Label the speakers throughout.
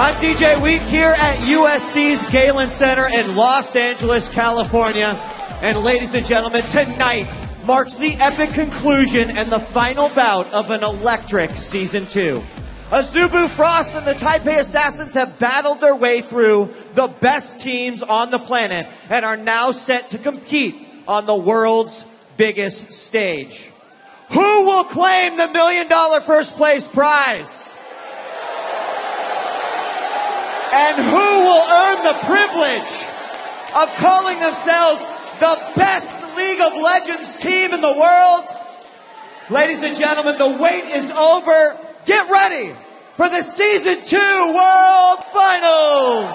Speaker 1: I'm DJ Wheat here at USC's Galen Center in Los Angeles, California. And ladies and gentlemen, tonight marks the epic conclusion and the final bout of an electric Season 2. Azubu Frost and the Taipei Assassins have battled their way through the best teams on the planet and are now set to compete on the world's biggest stage. Who will claim the $1 million first place prize? And who will earn the privilege of calling themselves the best League of Legends team in the world? Ladies and gentlemen, the wait is over. Get ready for the Season 2 World Finals!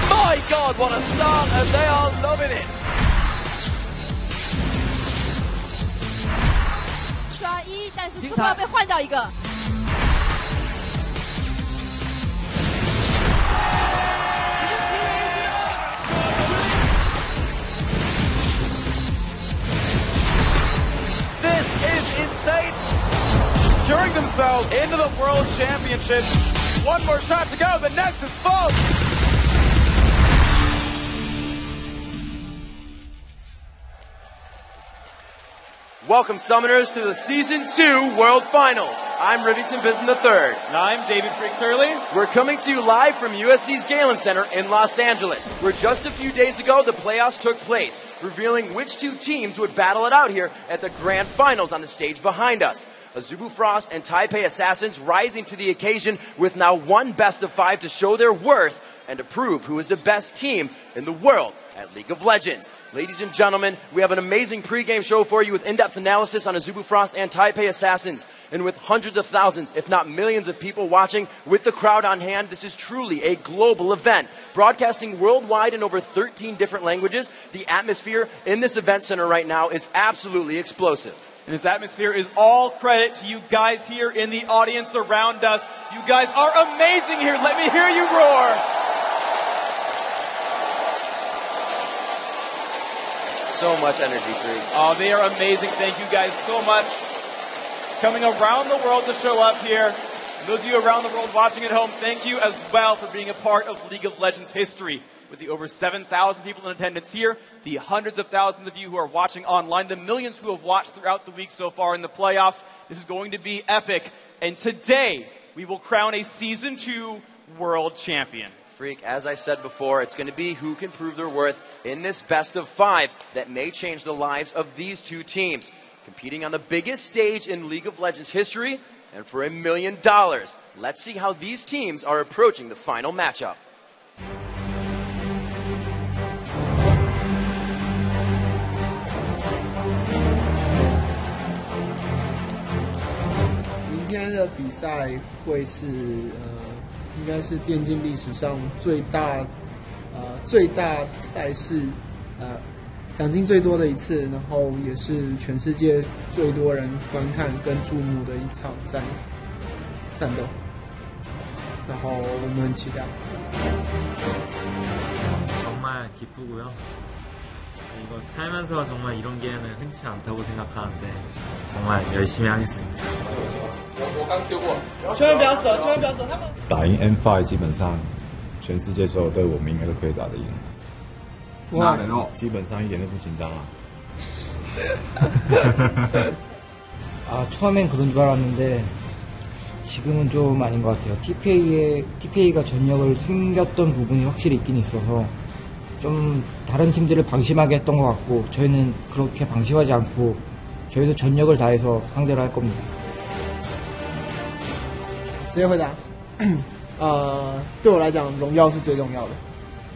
Speaker 2: My God, what a start, and they are loving it. This is insane.
Speaker 3: Securing themselves into the World Championship. One more shot to go, the next is full.
Speaker 2: Welcome, Summoners, to the Season 2 World Finals. I'm Rivington Bison III.
Speaker 3: And I'm David Freak Turley.
Speaker 2: We're coming to you live from USC's Galen Center in Los Angeles, where just a few days ago the playoffs took place, revealing which two teams would battle it out here at the Grand Finals on the stage behind us. Azubu Frost and Taipei Assassins rising to the occasion with now one best of 5 to show their worth and to prove who is the best team in the world at League of Legends. Ladies and gentlemen, we have an amazing pregame show for you with in-depth analysis on Azubu Frost and Taipei Assassins. And with hundreds of thousands, if not millions of people watching with the crowd on hand, this is truly a global event. Broadcasting worldwide in over 13 different languages, the atmosphere in this event center right now is absolutely explosive.
Speaker 3: And this atmosphere is all credit to you guys here in the audience around us. You guys are amazing here. Let me hear you roar.
Speaker 2: So much energy, Freak.
Speaker 3: Oh, they are amazing. Thank you guys so much. Coming around the world to show up here. And those of you around the world watching at home, thank you as well for being a part of League of Legends history. With the over 7,000 people in attendance here, the hundreds of thousands of you who are watching online, the millions who have watched throughout the week so far in the playoffs, this is going to be epic. And today, we will crown a Season 2 World Champion.
Speaker 2: Freak, as I said before, it's going to be who can prove their worth in this best of 5 that may change the lives of these two teams. Competing on the biggest stage in League of Legends history and for $1 million. Let's see how these teams are approaching the final matchup.
Speaker 4: 应该是电竞历史上最大赛事，奖金最多的一次，然后也是全世界最多人观看跟注目的一场战斗，然后我们很期待。
Speaker 5: 정말 기쁘고요. 이거 살면서 정말 이런 기회는 흔치 않다고 생각하는데 정말 열심히 하겠습니다.
Speaker 4: 千万不要死，千万不要死！他们
Speaker 6: 打赢 M5 基本上全世界所有队我们应该都可以打得赢。
Speaker 4: 哇，
Speaker 6: 基本上一点都不紧张啊。
Speaker 7: 처음엔 그런 줄 알았는데 지금은 좀 아닌 것 같아요. TPA가 전력을 숨겼던 부분이 확실히 있긴 있어서 좀 다른 팀들을 방심하게 했던 것 같고 저희는 그렇게 방심하지 않고 저희도 전력을 다해서 상대를 할 겁니다.
Speaker 4: 直接回答，对我来讲，荣耀是最重要的，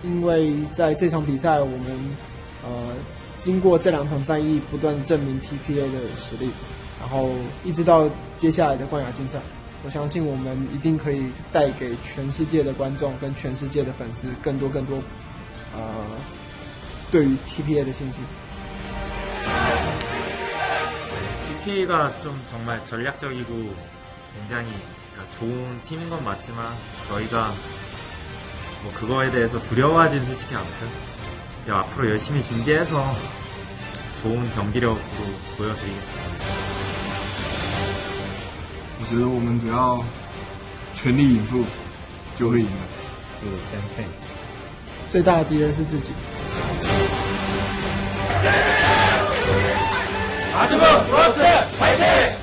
Speaker 4: 因为在这场比赛，我们经过这2场战役，不断证明 TPA 的实力，然后一直到接下来的冠亚军赛，我相信我们一定可以带给全世界的观众跟全世界的粉丝更多对于 TPA 的信心。
Speaker 5: TPA가 좀 정말 전략적이고 굉장히 그러니까 좋은 팀인 건 맞지만 저희가 뭐 그거에 대해서 두려워하지는 솔직히 않고요. 이제 앞으로 열심히 준비해서 좋은 경기력으로 보여드리겠습니다.
Speaker 8: 我觉得我们只要全力以赴就会赢了。
Speaker 6: Do the same thing.
Speaker 4: 最大的敌人是自己。
Speaker 3: Azubu Frost, fighting!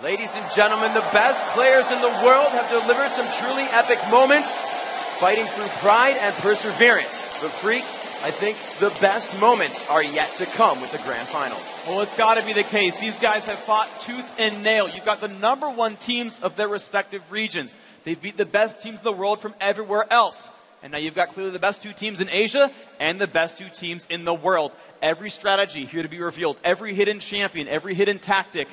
Speaker 2: Ladies and gentlemen, the best players in the world have delivered some truly epic moments, fighting through pride and perseverance. But Freak, I think the best moments are yet to come with the grand finals.
Speaker 3: Well, it's got to be the case. These guys have fought tooth and nail. You've got the #1 teams of their respective regions. They've beat the best teams in the world from everywhere else. And now you've got clearly the best 2 teams in Asia and the best 2 teams in the world. Every strategy here to be revealed, every hidden champion, every hidden tactic,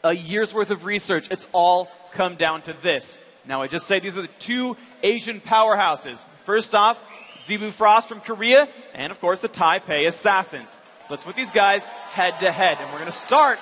Speaker 3: a year's worth of research, it's all come down to this. Now, I just say these are the 2 Asian powerhouses. First off, Azubu Frost from Korea, and of course the Taipei Assassins. So let's put these guys head to head, and we're going to start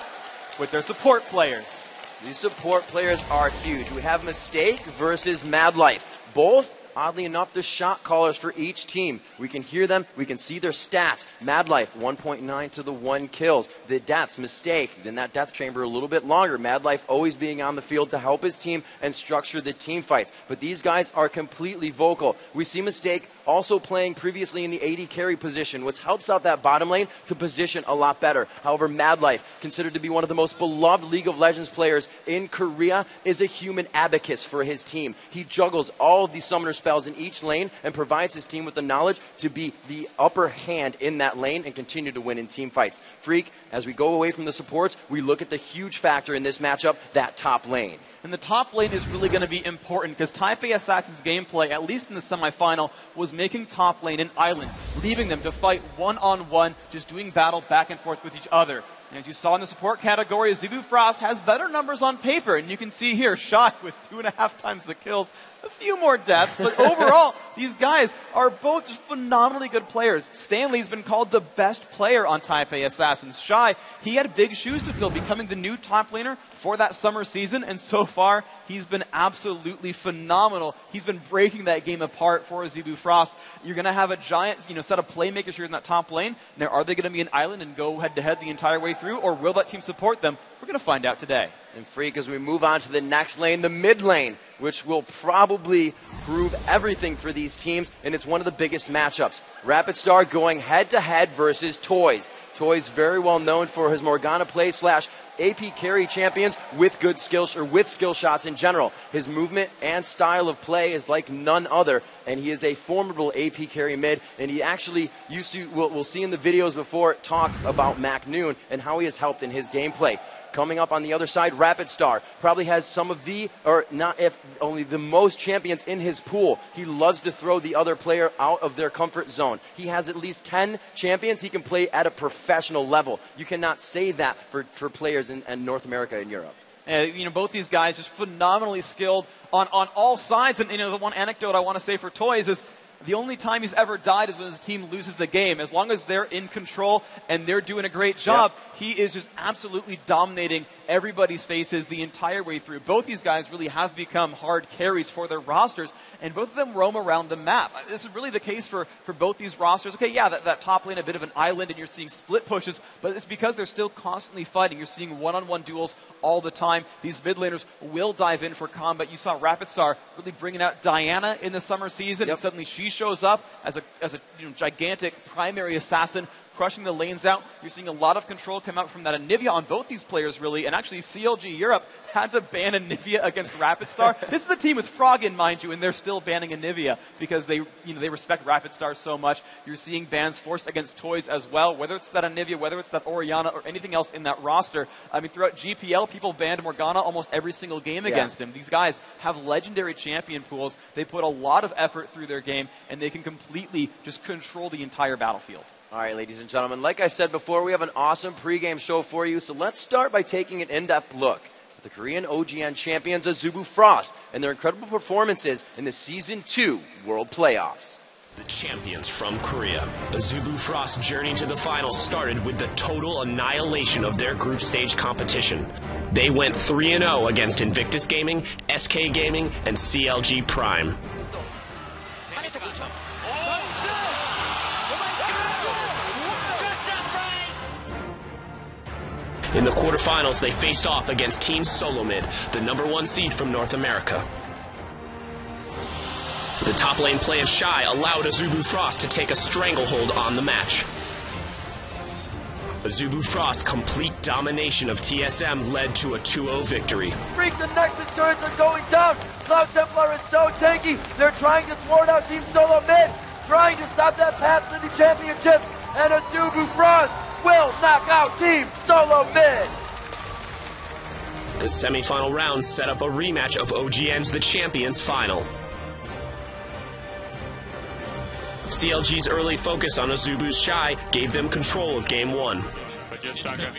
Speaker 3: with their support players.
Speaker 2: These support players are huge. We have Mistake versus Mad Life. Both, oddly enough, the shot callers for each team. We can hear them. We can see their stats. Mad Life, 1.9 to the 1 kills. The deaths, Mistake, in that death chamber a little bit longer. Mad Life always being on the field to help his team and structure the team fights. But these guys are completely vocal. We see Mistake also playing previously in the AD carry position, which helps out that bottom lane to position a lot better. However, Mad Life, considered to be one of the most beloved League of Legends players in Korea, is a human abacus for his team. He juggles all of these summoner spells in each lane and provides his team with the knowledge to be the upper hand in that lane and continue to win in team fights. Freak, as we go away from the supports, we look at the huge factor in this matchup, that top lane.
Speaker 3: And the top lane is really going to be important because Taipei Assassins' gameplay, at least in the semifinal, was making top lane an island, leaving them to fight one-on-one, just doing battle back and forth with each other. And as you saw in the support category, Azubu Frost has better numbers on paper. And you can see here, Shy with 2.5 times the kills, a few more deaths. But overall, these guys are both just phenomenally good players. Stanley's been called the best player on Taipei Assassins. Shy, he had big shoes to fill, becoming the new top laner for that summer season. And so far, he's been absolutely phenomenal. He's been breaking that game apart for Azubu Frost. You're going to have a giant set of playmakers here in that top lane. Now, are they going to be an island and go head-to-head the entire way through, or will that team support them? We're going to find out today.
Speaker 2: And Freak, as we move on to the next lane, the mid lane, which will probably prove everything for these teams, and it's one of the biggest matchups. Rapid Star going head-to-head versus Toys. Toys very well known for his Morgana play / AP carry champions with good skills, or with skill shots in general. His movement and style of play is like none other, and he is a formidable AP carry mid, and he actually used to, we'll see in the videos before, talk about Mac Noon and how he has helped in his gameplay. Coming up on the other side, Rapid Star probably has some of the, or not if only the most champions in his pool. He loves to throw the other player out of their comfort zone. He has at least 10 champions he can play at a professional level. You cannot say that for players in North America and Europe.
Speaker 3: Both these guys just phenomenally skilled on all sides. And, the one anecdote I want to say for Toys is the only time he's ever died is when his team loses the game. As long as they're in control and they're doing a great job, he is just absolutely dominating everybody's faces the entire way through. Both these guys really have become hard carries for their rosters, and both of them roam around the map. This is really the case for both these rosters. Okay, yeah, that top lane, a bit of an island, and you're seeing split pushes, but it's because they're still constantly fighting. You're seeing one-on-one duels all the time. These mid laners will dive in for combat. You saw Rapid Star really bringing out Diana in the summer season, and suddenly she shows up as a gigantic primary assassin, crushing the lanes out. You're seeing a lot of control come out from that Anivia on both these players, really. And actually, CLG Europe had to ban Anivia against Rapid Star. This is the team with Frog in, mind you, and they're still banning Anivia because they respect Rapid Star so much. You're seeing bans forced against Toys as well, whether it's that Anivia, whether it's that Orianna, or anything else in that roster. I mean, throughout GPL, people banned Morgana almost every single game against him. These guys have legendary champion pools. They put a lot of effort through their game, and they can completely just control the entire battlefield.
Speaker 2: All right, ladies and gentlemen, like I said before, we have an awesome pregame show for you, so let's start by taking an in-depth look at the Korean OGN champions Azubu Frost and their incredible performances in the Season 2 World Playoffs.
Speaker 9: The champions from Korea, Azubu Frost journey to the finals started with the total annihilation of their group stage competition. They went 3-0 against Invictus Gaming, SK Gaming, and CLG Prime. In the quarterfinals, they faced off against Team Solomid, the #1 seed from North America. The top lane play of Shy allowed Azubu Frost to take a stranglehold on the match. Azubu Frost's complete domination of TSM led to a 2-0 victory.
Speaker 2: Freak, the Nexus turrets are going down. Cloud Templar is so tanky. They're trying to thwart out Team Solo Mid, trying to stop that path to the championships. And Azubu Frost will knock out Team Solo Mid.
Speaker 9: The semifinal round set up a rematch of OGN's The Champions final. CLG's early focus on Azubu's Shy gave them control of Game 1.
Speaker 10: But you're stronger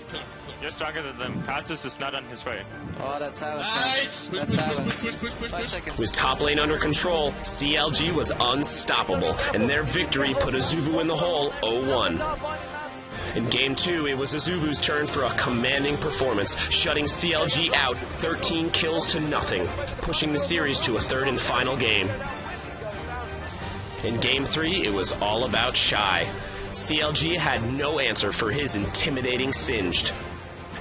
Speaker 10: than them. Kartus is not on his way.
Speaker 11: Oh, that's silence, nice. That's silence. 5 seconds.
Speaker 9: With top lane under control, CLG was unstoppable, and their victory put Azubu in the hole 0-1. In Game 2, it was Azubu's turn for a commanding performance, shutting CLG out 13 kills to nothing, pushing the series to a third and final game. In Game 3, it was all about Shy. CLG had no answer for his intimidating Singed.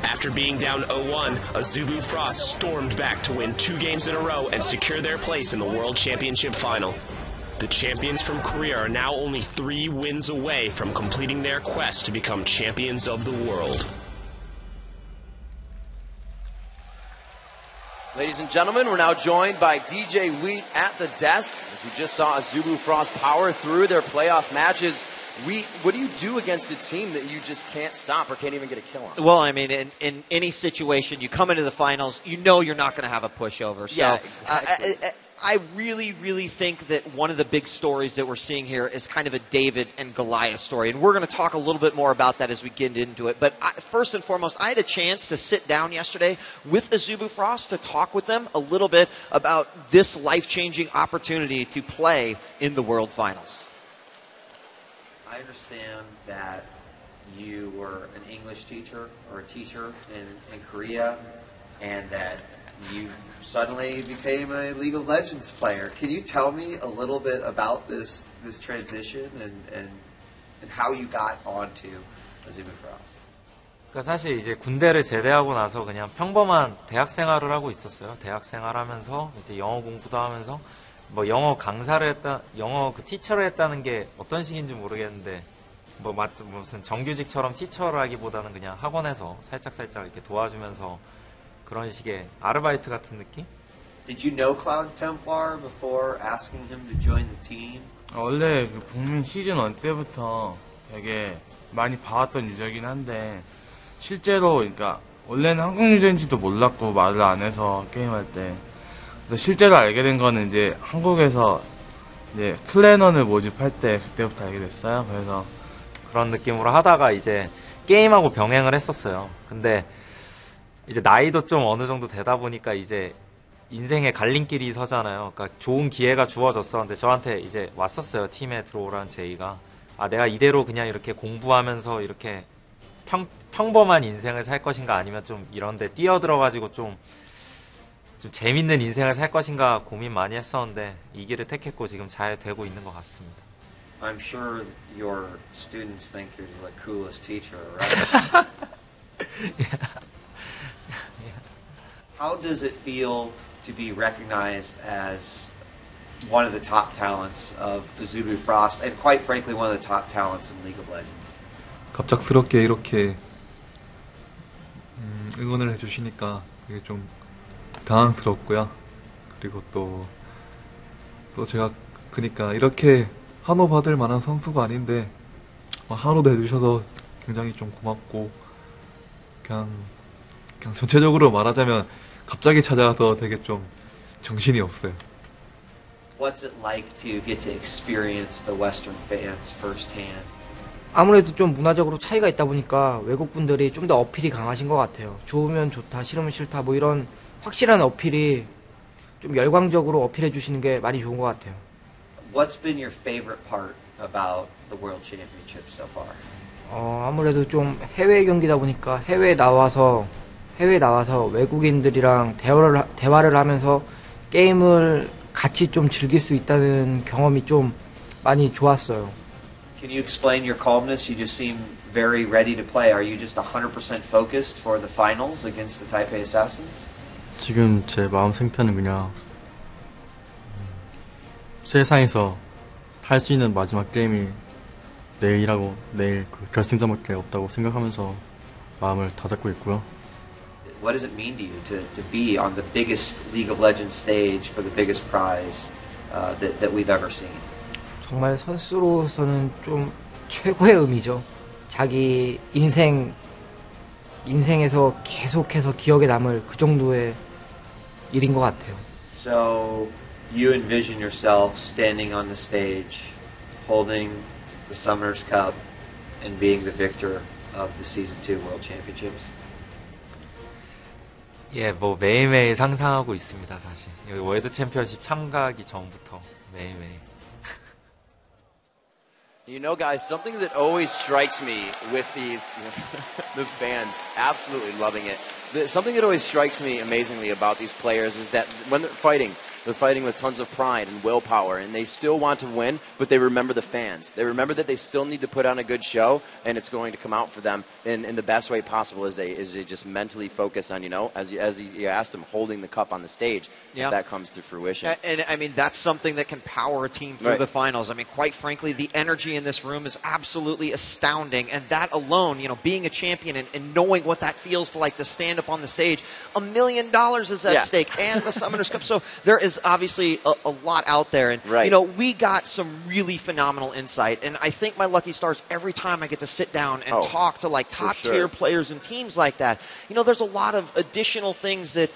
Speaker 9: After being down 0-1, Azubu Frost stormed back to win 2 games in a row and secure their place in the World Championship final. The champions from Korea are now only 3 wins away from completing their quest to become champions of the world.
Speaker 2: Ladies and gentlemen, we're now joined by DJ Wheat at the desk, as we just saw Azubu Frost power through their playoff matches. Wheat, what do you do against a team that you just can't stop or can't even get a kill on?
Speaker 1: Well, I mean, in any situation, you come into the finals, you know you're not going to have a pushover. So,
Speaker 2: yeah, exactly.
Speaker 1: I really, really think that one of the big stories that we're seeing here is kind of a David and Goliath story. And we're going to talk a little bit more about that as we get into it. But first and foremost, I had a chance to sit down yesterday with Azubu Frost to talk with them a little bit about this life-changing opportunity to play in the World Finals.
Speaker 12: I understand that you were an English teacher or a teacher in Korea, and that you suddenly became a League of Legends player. Can you tell me a little bit about this transition and how you got onto Azubu Frost?
Speaker 5: 그러니까 사실 이제 군대를 제대하고 나서 그냥 평범한 대학 생활을 하고 있었어요. 대학 생활하면서 이제 영어 공부도 하면서 뭐 영어 강사를 했다, 영어 그 티처를 했다는 게 어떤 식인지 모르겠는데 뭐 무슨 정규직처럼 티처라기보다는 그냥 학원에서 살짝 이렇게 도와주면서 그런 식의 아르바이트 같은 느낌?
Speaker 12: Did you know Cloud Templar before asking him to join the team?
Speaker 13: 원래 그 북민 시즌 1 때부터 되게 많이 봐왔던 유저긴 한데 실제로 그러니까 원래는 한국 유저인지도 몰랐고 말을 안 해서 게임할 때 그래서 실제로 알게 된 거는 이제 한국에서 이제 클랜원을 모집할 때 그때부터 알게 됐어요. 그래서
Speaker 5: 그런 느낌으로 하다가 이제 게임하고 병행을 했었어요. 근데 이제 나이도 좀 어느 정도 되다 보니까 이제 인생의 갈림길이 서잖아요. 그러니까 좋은 기회가 주어졌었는데 저한테 이제 왔었어요. 팀에 들어오라는 제의가. 아, 내가 이대로 그냥 이렇게 공부하면서 이렇게 평범한 인생을 살 것인가 아니면 좀 이런데 뛰어들어가지고 좀 재밌는 인생을 살 것인가 고민 많이 했었는데 이 길을 택했고 지금 잘 되고 있는 것 같습니다.
Speaker 12: I'm sure your students think you're the coolest teacher, right? How does it feel to be recognized as one of the top talents of Azubu Frost and quite frankly one of the top talents in League of Legends?
Speaker 14: 갑작스럽게 이렇게 응원을 해주시니까 되게 좀 당황스럽고요. 그리고 또 제가 그러니까 이렇게 한호 받을 만한 선수가 아닌데 한호도 해주셔서 굉장히 좀 고맙고 그냥 전체적으로 말하자면 갑자기 찾아와서 되게 좀 정신이 없어요.
Speaker 12: What's it like to get to experience the Western fans firsthand?
Speaker 7: 아무래도 좀 문화적으로 차이가 있다 보니까 외국 분들이 좀 더 어필이 강하신 것 같아요. 좋으면 좋다, 싫으면 싫다, 뭐 이런 확실한 어필이 좀 열광적으로 어필해 주시는 게 많이 좋은 것 같아요.
Speaker 12: What's been your favorite part about the World Championship so far?
Speaker 7: 아무래도 좀 해외 경기다 보니까 해외에 나와서 외국인들이랑 대화를 하면서 게임을 같이 좀 즐길 수 있다는 경험이 좀 많이 좋았어요.
Speaker 12: Can you explain your calmness? You just seem very ready to play. Are you just 100% focused for the finals against the Taipei Assassins?
Speaker 15: 지금 제 마음 상태는 그냥 세상에서 할 수 있는 마지막 게임이 내일이라고 내일 그 결승전밖에 없다고 생각하면서 마음을 다잡고 있고요.
Speaker 12: What does it mean to you to be on the biggest League of Legends stage for the biggest prize that we've ever seen?
Speaker 7: 정말 선수로서는 좀 최고의 의미죠. 자기 인생에서 계속해서 기억에 남을 그 정도의 일인 것 같아요.
Speaker 12: So you envision yourself standing on the stage, holding the Summoners Cup, and being the victor of the Season 2 World Championships?
Speaker 5: 예, 뭐 매일매일 상상하고 있습니다, 사실. 여기 월드 챔피언십 참가하기 전부터 매일매일.
Speaker 2: You know, guys, something that always strikes me with these, the fans absolutely loving it. Something that always strikes me amazingly about these players is that when they're fighting with tons of pride and willpower, and they still want to win, but they remember the fans. They remember that they still need to put on a good show, and it's going to come out for them in the best way possible as they just mentally focus on, as you asked them, holding the cup on the stage.
Speaker 1: Yeah.
Speaker 2: If that comes to fruition.
Speaker 1: And I mean, that's something that can power a team through the finals. I mean, quite frankly, the energy in this room is absolutely astounding. And that alone, being a champion and knowing what that feels like to stand up on the stage, $1 million is at stake, and the Summoners Cup. So there is obviously a lot out there. And, we got some really phenomenal insight. And I think my lucky stars, every time I get to sit down and talk to top-tier players and teams like that, there's a lot of additional things that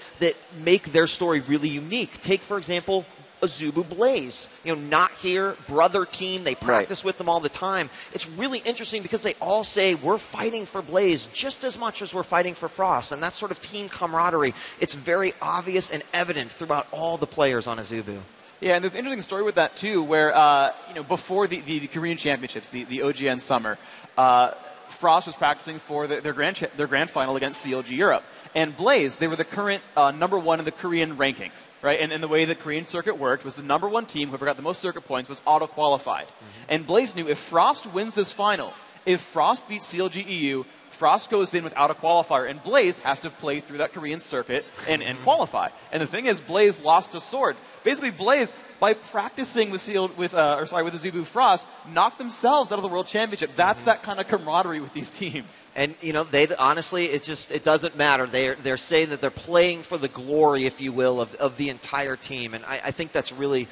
Speaker 1: make their story really unique. Take, for example, Azubu Blaze. Not here, brother team. They practice with them all the time. It's really interesting because they all say we're fighting for Blaze just as much as we're fighting for Frost. And that sort of team camaraderie, it's very obvious and evident throughout all the players on Azubu.
Speaker 3: Yeah, and there's an interesting story with that too, where before the Korean Championships, the OGN Summer, Frost was practicing for their grand final against CLG Europe. And Blaze, they were the current #1 in the Korean rankings, right? And the way the Korean circuit worked was the #1 team, whoever got the most circuit points, was auto-qualified. And Blaze knew if Frost wins this final, if Frost beats CLG EU, Frost goes in without a qualifier, and Blaze has to play through that Korean circuit and qualify. And the thing is, Blaze lost a sword. Basically, Blaze, by practicing with Azubu Frost, knocked themselves out of the World Championship. That's that kind of camaraderie with these teams.
Speaker 1: And they honestly, it doesn't matter. They're saying that they're playing for the glory, if you will, of the entire team. And I think that's really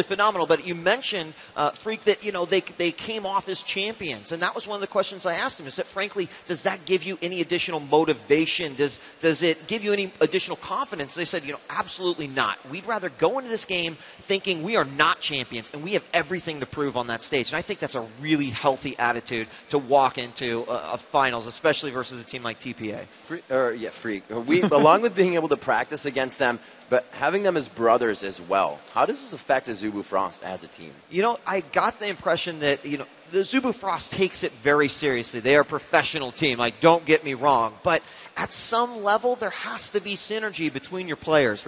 Speaker 1: phenomenal. But you mentioned, Freak, that they came off as champions, and that was one of the questions I asked them. Is that frankly, does that give you any additional motivation? Does it give you any additional confidence? They said, absolutely not. We'd rather go into this game thinking we are not champions and we have everything to prove on that stage. And I think that's a really healthy attitude to walk into a finals, especially versus a team like TPA.
Speaker 2: Freak. Along with being able to practice against them, but having them as brothers as well, how does this affect Azubu Frost as a team?
Speaker 1: I got the impression that, the Azubu Frost takes it very seriously. They are a professional team, don't get me wrong, but at some level, there has to be synergy between your players.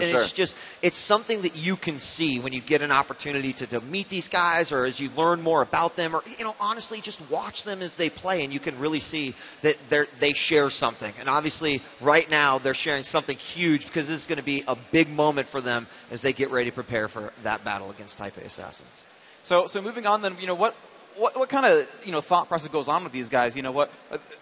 Speaker 1: It's something that you can see when you get an opportunity to meet these guys, or as you learn more about them, or, honestly, just watch them as they play, and you can really see that they share something. And obviously, right now, they're sharing something huge because this is going to be a big moment for them as they get ready to prepare for that battle against Taipei Assassins.
Speaker 3: So moving on then, what kind of thought process goes on with these guys? What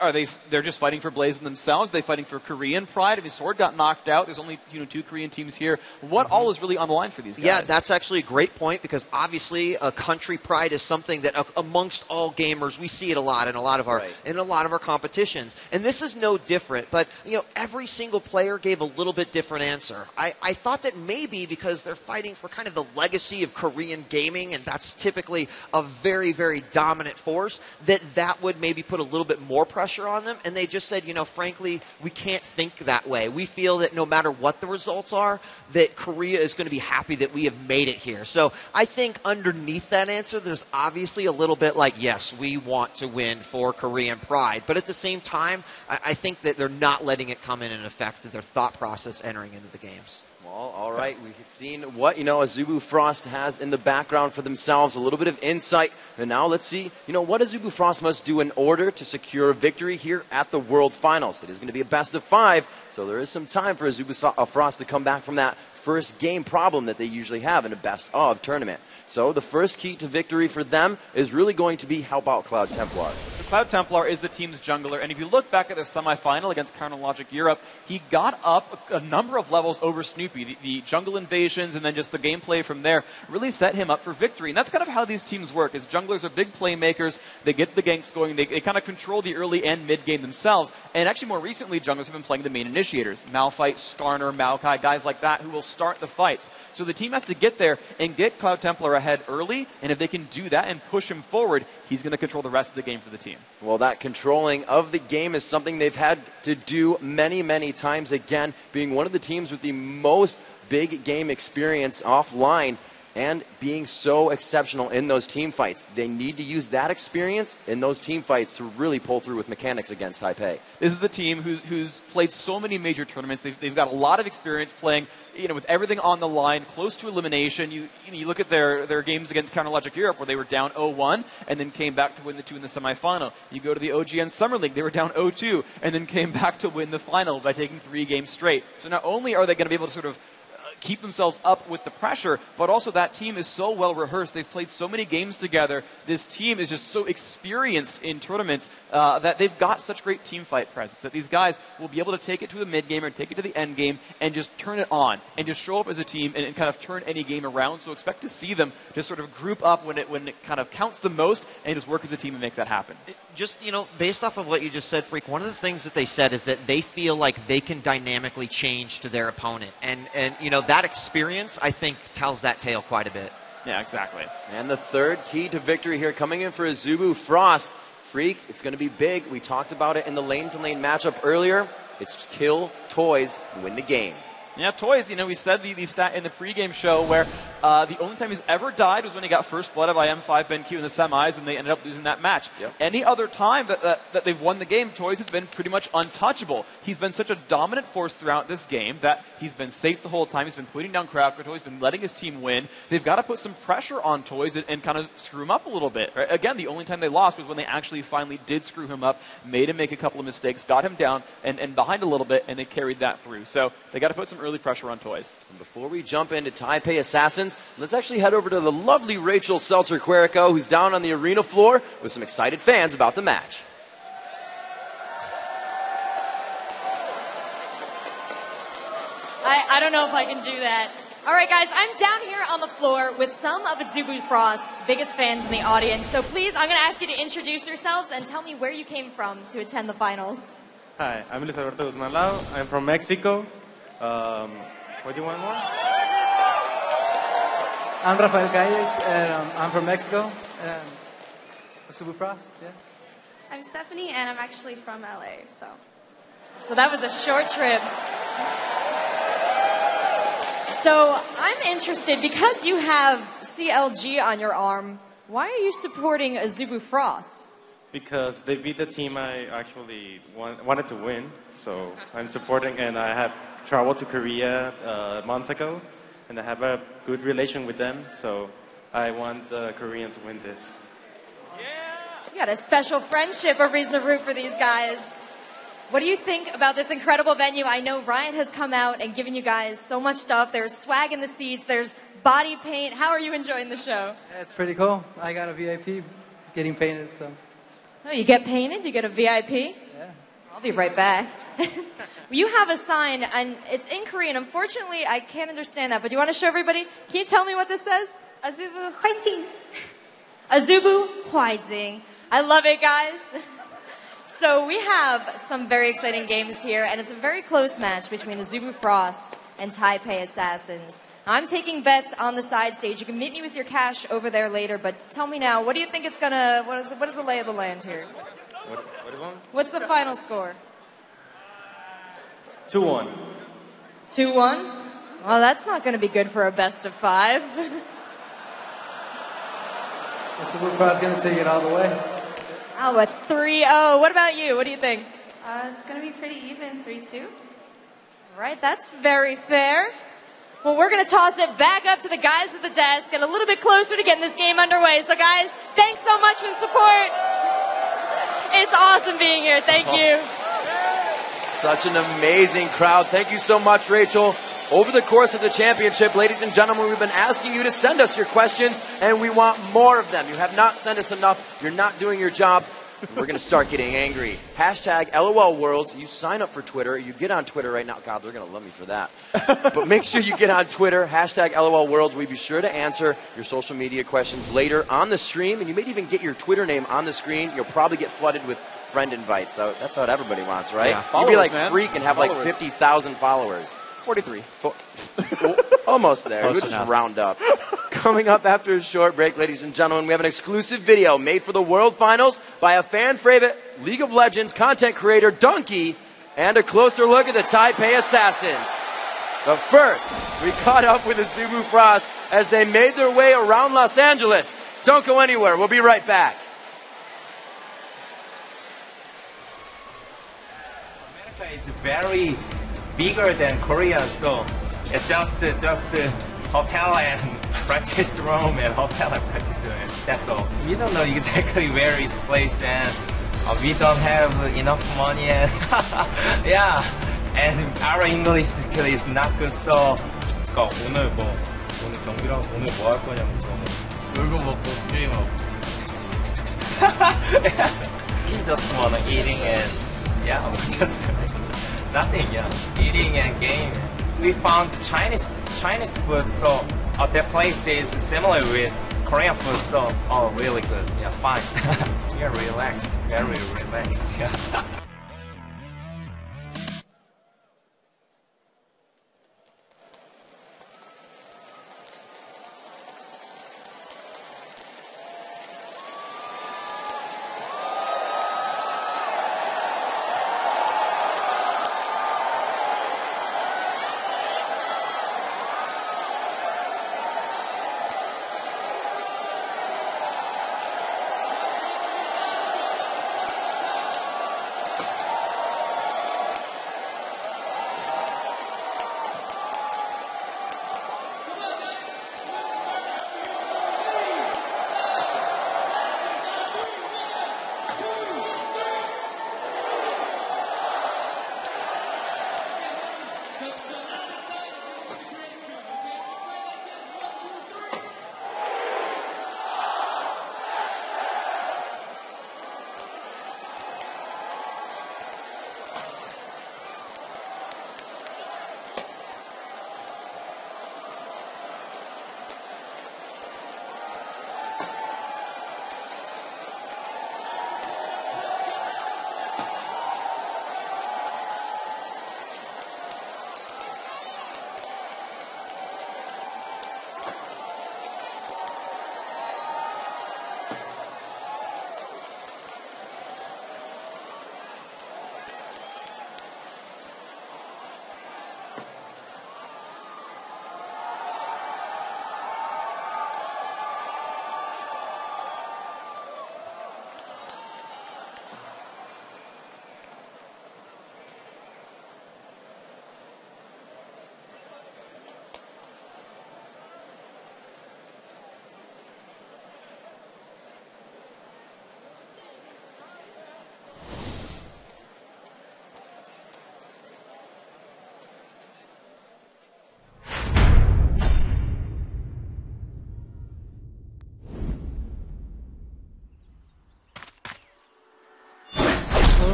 Speaker 3: are they? They're just fighting for Blaze themselves. Are they fighting for Korean pride? I mean, Sword got knocked out. There's only 2 Korean teams here. What all is really on the line for these guys?
Speaker 1: Yeah, that's actually a great point because obviously country pride is something that amongst all gamers we see it a lot in a lot of our competitions, and this is no different. But every single player gave a little bit different answer. I thought that maybe because they're fighting for kind of the legacy of Korean gaming, and that's typically a very, very dominant force, that would maybe put a little bit more pressure on them. And they just said, frankly, we can't think that way. We feel that no matter what the results are, that Korea is going to be happy that we have made it here. So I think underneath that answer, there's obviously a little bit like, yes, we want to win for Korean pride. But at the same time, I think that they're not letting it come in and affect their thought process entering into the games.
Speaker 2: Well, all right. We've seen what, Azubu Frost has in the background for themselves, a little bit of insight. And now let's see, what Azubu Frost must do in order to secure a victory here at the World Finals. It is going to be a best of 5, so there is some time for Azubu Frost to come back from that first game problem that they usually have in a best of tournament. So the first key to victory for them is really going to be help out Cloud Templar.
Speaker 3: The Cloud Templar is the team's jungler, and if you look back at the semifinal against Counterlogic Europe, he got up a number of levels over Snoopy. The jungle invasions and then just the gameplay from there really set him up for victory. And that's kind of how these teams work, is junglers are big playmakers. They get the ganks going. They kind of control the early and mid game themselves. And actually more recently, junglers have been playing the main initiators. Malphite, Skarner, Maokai, guys like that who will start the fights. So the team has to get there and get Cloud Templar ahead early, and if they can do that and push him forward, he's going to control the rest of the game for the team.
Speaker 2: Well, that controlling of the game is something they've had to do many, many times, again, being one of the teams with the most big game experience offline and being so exceptional in those team fights. They need to use that experience in those team fights to really pull through with mechanics against Taipei.
Speaker 3: This is a team who's played so many major tournaments. They've got a lot of experience playing, with everything on the line, close to elimination. You look at their games against Counterlogic Europe where they were down 0-1 and then came back to win the 2 in the semifinal. You go to the OGN Summer League, they were down 0-2 and then came back to win the final by taking 3 games straight. So not only are they going to be able to sort of keep themselves up with the pressure, but also that team is so well rehearsed. They've played so many games together. This team is just so experienced in tournaments that they've got such great team fight presence that these guys will be able to take it to the mid game or take it to the end game and just turn it on and just show up as a team and kind of turn any game around. So expect to see them just sort of group up when it kind of counts the most and just work as a team and make that happen.
Speaker 1: Just, based off of what you just said, Freak, one of the things that they said is that they feel like they can dynamically change to their opponent. And that experience, I think, tells that tale quite a bit.
Speaker 3: Yeah, exactly.
Speaker 2: And the third key to victory here coming in for Azubu Frost. Freak, it's going to be big. We talked about it in the lane-to-lane matchup earlier. It's kill Toys, win the game.
Speaker 3: Yeah, Toys, we said the stat in the pregame show where the only time he's ever died was when he got first blood of IM5 BenQ in the semis, and they ended up losing that match.
Speaker 2: Yep.
Speaker 3: Any other time that they've won the game, Toys has been pretty much untouchable. He's been such a dominant force throughout this game that he's been safe the whole time. He's been putting down crowd control. He's been letting his team win. They've got to put some pressure on Toys and kind of screw him up a little bit. Right? Again, the only time they lost was when they actually finally did screw him up, made him make a couple of mistakes, got him down and behind a little bit, and they carried that through. So they got to put some early pressure on Toys.
Speaker 2: And before we jump into Taipei Assassins, let's actually head over to the lovely Rachel Seltzer-Querico, who's down on the arena floor with some excited fans about the match.
Speaker 16: I don't know if I can do that. All right, guys, I'm down here on the floor with some of Azubu Frost's biggest fans in the audience. So please, I'm going to ask you to introduce yourselves and tell me where you came from to attend the finals.
Speaker 17: Hi, I'm Luis Alberto Guzman Lau. I'm from Mexico. What do you want more?
Speaker 18: I'm Rafael Calles, and I'm from Mexico. Azubu Frost, yeah.
Speaker 19: I'm Stephanie, and I'm actually from LA,
Speaker 16: So that was a short trip. So I'm interested, because you have CLG on your arm, why are you supporting Azubu Frost?
Speaker 17: Because they beat the team I actually wanted to win, so I'm supporting, and I have traveled to Korea months ago, and I have a good relation with them, so I want the Koreans to win this.
Speaker 16: You got a special friendship, a reason to root for these guys. What do you think about this incredible venue? I know Ryan has come out and given you guys so much stuff. There's swag in the seats, there's body paint. How are you enjoying the show?
Speaker 18: Yeah, it's pretty cool. I got a VIP getting painted, so.
Speaker 16: Oh, you get painted? You get a VIP?
Speaker 18: Yeah.
Speaker 16: I'll be right back. You have a sign, and it's in Korean. Unfortunately, I can't understand that, but do you want to show everybody? Can you tell me what this says? Azubu Hwaiting. Azubu Hwaiting. I love it, guys. So we have some very exciting games here, and it's a very close match between Azubu Frost and Taipei Assassins. I'm taking bets on the side stage. You can meet me with your cash over there later, but tell me now, what do you think it's gonna, what is the lay of the land here?
Speaker 17: What do you want?
Speaker 16: What's the final score?
Speaker 17: 2-1.
Speaker 16: 2-1? Well, that's not gonna be good for a best of 5.
Speaker 18: Azubu Frost is going to take it all the way.
Speaker 16: Oh, a 3-0. What about you? What do you think?
Speaker 19: It's going to be pretty even, 3-2.
Speaker 16: All right, that's very fair. Well, we're going to toss it back up to the guys at the desk, get a little bit closer to getting this game underway. So, guys, thanks so much for the support. It's awesome being here. Thank you.
Speaker 2: Such an amazing crowd. Thank you so much, Rachel. Over the course of the championship, ladies and gentlemen, we've been asking you to send us your questions, and we want more of them. You have not sent us enough. You're not doing your job. We're going to start getting angry. Hashtag LOL Worlds. You sign up for Twitter. You get on Twitter right now. God, they're going to love me for that. But make sure you get on Twitter. Hashtag LOL Worlds. We'll be sure to answer your social media questions later on the stream. And you may even get your Twitter name on the screen. You'll probably get flooded with friend invites. So that's what everybody wants, right?
Speaker 3: Yeah.
Speaker 2: You'd be like
Speaker 3: Followers,
Speaker 2: Freak and have
Speaker 3: Followers.
Speaker 2: like 50,000 followers.
Speaker 3: 43.
Speaker 2: Almost there.
Speaker 3: Close
Speaker 2: We'll just
Speaker 3: enough.
Speaker 2: round up. Coming up after a short break, ladies and gentlemen, we have an exclusive video made for the World Finals by a fan favorite League of Legends content creator, Donkey, and a closer look at the Taipei Assassins. But first, we caught up with Azubu Frost as they made their way around Los Angeles. Don't go anywhere. We'll be right back.
Speaker 20: America is very bigger than Korea, so it's just hotel and practice room and hotel and practice room. That's all. We don't know exactly where is place, and we don't have enough money, and yeah, and our English skill is not good. So
Speaker 13: 오늘 경기랑 오늘 뭐 할 거냐면 놀고 먹고 게임하고.
Speaker 20: we just wanna eating and yeah, just nothing. Yeah, eating and game. We found Chinese food, so that place is similar with Korean food, so really good. Yeah, fine. We are relaxed, very relaxed. Yeah.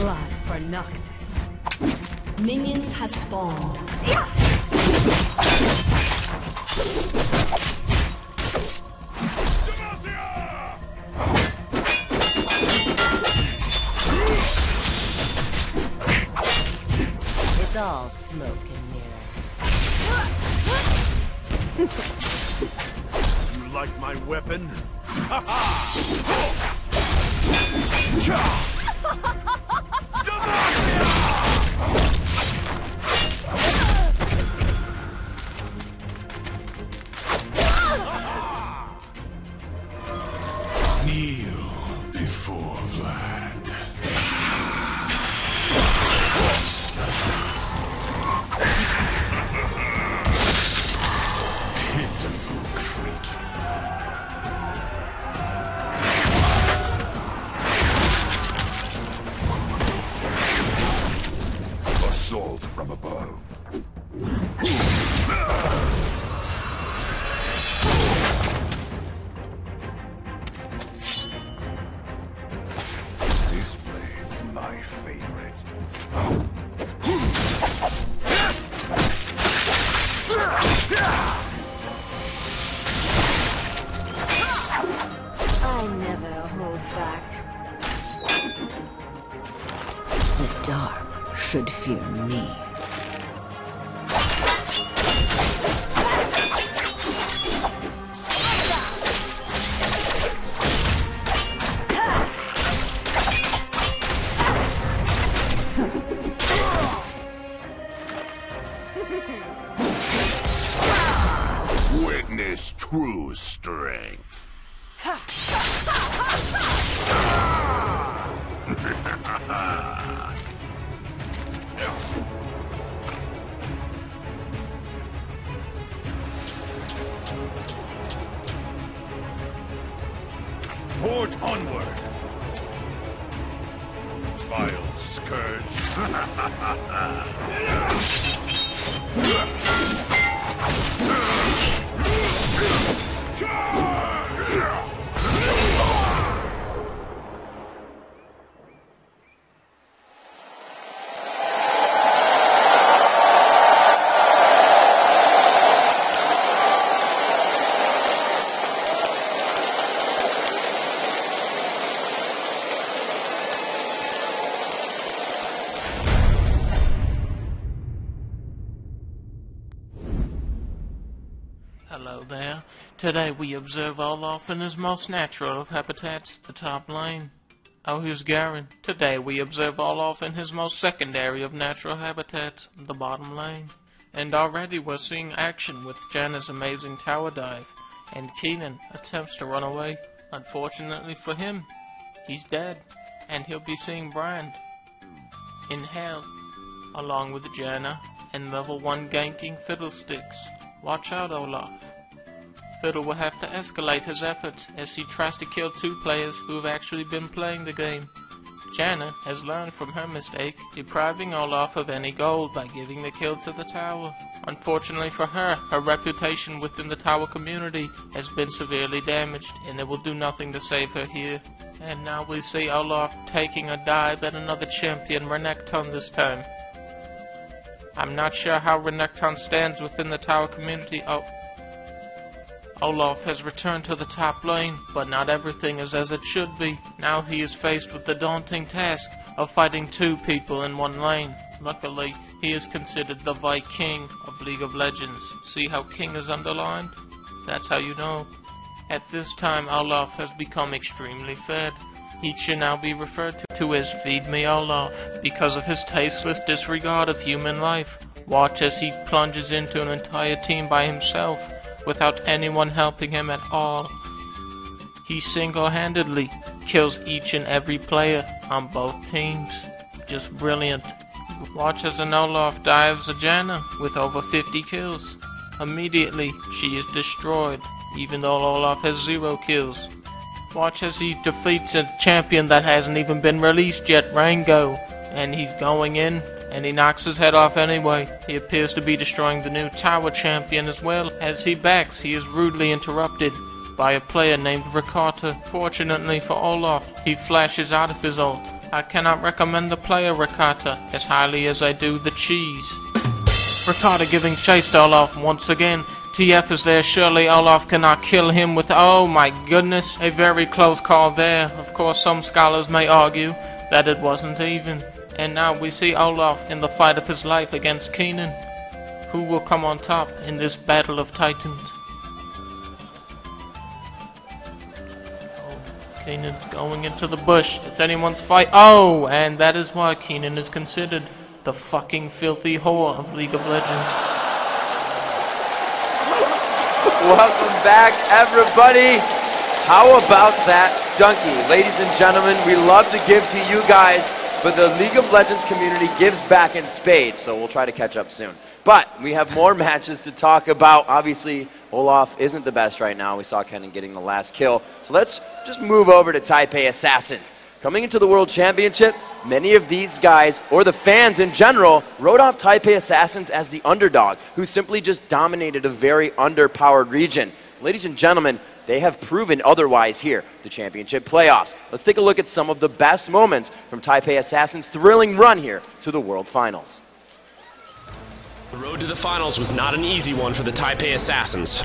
Speaker 21: Blood for Noxus. Minions have spawned. It's all smoke and mirrors.
Speaker 8: You like my weapon?
Speaker 22: Kneel before Vlad. Pitiful creature. Assault from above. This blade's my favorite.
Speaker 21: I never hold back. The dark should fear me.
Speaker 22: Witness true strength. Forge onward. Vile scourge.
Speaker 23: Hello there. Today we observe Olaf in his most natural of habitats, the top lane. Oh, here's Garen. Today we observe Olaf in his most secondary of natural habitats, the bottom lane. And already we're seeing action with Janna's amazing tower dive, and Keenan attempts to run away. Unfortunately for him, he's dead, and he'll be seeing Brand in hell, along with Janna and level 1 ganking Fiddlesticks. Watch out, Olaf. Fiddle will have to escalate his efforts as he tries to kill 2 players who have actually been playing the game. Janna has learned from her mistake, depriving Olaf of any gold by giving the kill to the tower. Unfortunately for her, her reputation within the tower community has been severely damaged, and it will do nothing to save her here. And now we see Olaf taking a dive at another champion, Renekton this time. I'm not sure how Renekton stands within the tower community. Olaf has returned to the top lane, but not everything is as it should be. Now he is faced with the daunting task of fighting 2 people in 1 lane. Luckily, he is considered the Viking of League of Legends. See how King is underlined? That's how you know. At this time, Olaf has become extremely fed. He should now be referred to as Feed Me Olaf because of his tasteless disregard of human life. Watch as he plunges into an entire team by himself without anyone helping him at all. He single-handedly kills each and every player on both teams. Just brilliant. Watch as an Olaf dives a Janna with over 50 kills. Immediately, she is destroyed, even though Olaf has 0 kills. Watch as he defeats a champion that hasn't even been released yet, Rango, and he's going in, and he knocks his head off anyway. He appears to be destroying the new tower champion as well. As he backs, he is rudely interrupted by a player named Ricotta. Fortunately for Olaf, he flashes out of his ult. I cannot recommend the player Ricotta as highly as I do the cheese. Ricotta giving chase to Olaf once again. TF is there, surely Olaf cannot kill him with, oh my goodness, a very close call there. Of course, some scholars may argue that it wasn't even. And now we see Olaf in the fight of his life against Keenan. Who will come on top in this battle of titans? Oh, Keenan's going into the bush. It's anyone's fight. Oh, and that is why Keenan is considered the fucking filthy whore of League of Legends.
Speaker 2: Welcome back, everybody. How about that donkey? Ladies and gentlemen, we love to give to you guys, but the League of Legends community gives back in spades, so we'll try to catch up soon. But we have more matches to talk about. Obviously, Olaf isn't the best right now. We saw Kenan getting the last kill. So let's just move over to Taipei Assassins. Coming into the World Championship, many of these guys, or the fans in general, wrote off Taipei Assassins as the underdog, who simply just dominated a very underpowered region. Ladies and gentlemen, they have proven otherwise here, the championship playoffs. Let's take a look at some of the best moments from Taipei Assassins' thrilling run here to the World Finals.
Speaker 9: The road to the finals was not an easy one for the Taipei Assassins.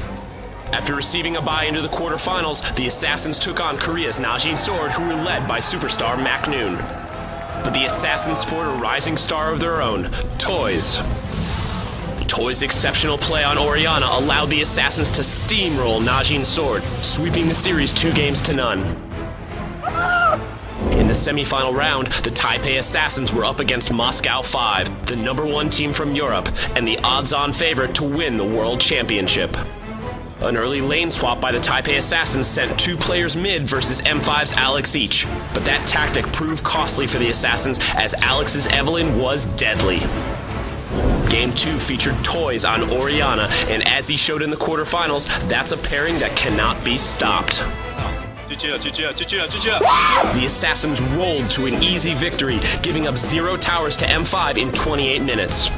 Speaker 9: After receiving a bye into the quarterfinals, the Assassins took on Korea's Najin Sword, who were led by superstar Macnoon. But the Assassins sport a rising star of their own, Toys. Toys' exceptional play on Orianna allowed the Assassins to steamroll Najin Sword, sweeping the series 2-0. In the semi-final round, the Taipei Assassins were up against Moscow 5, the #1 team from Europe, and the odds-on favorite to win the World Championship. An early lane swap by the Taipei Assassins sent 2 players mid versus M5's Alex each, but that tactic proved costly for the Assassins as Alex's Evelyn was deadly. Game 2 featured Toys on Orianna, and as he showed in the quarterfinals, that's a pairing that cannot be stopped. The Assassins rolled to an easy victory, giving up 0 towers to M5 in 28 minutes.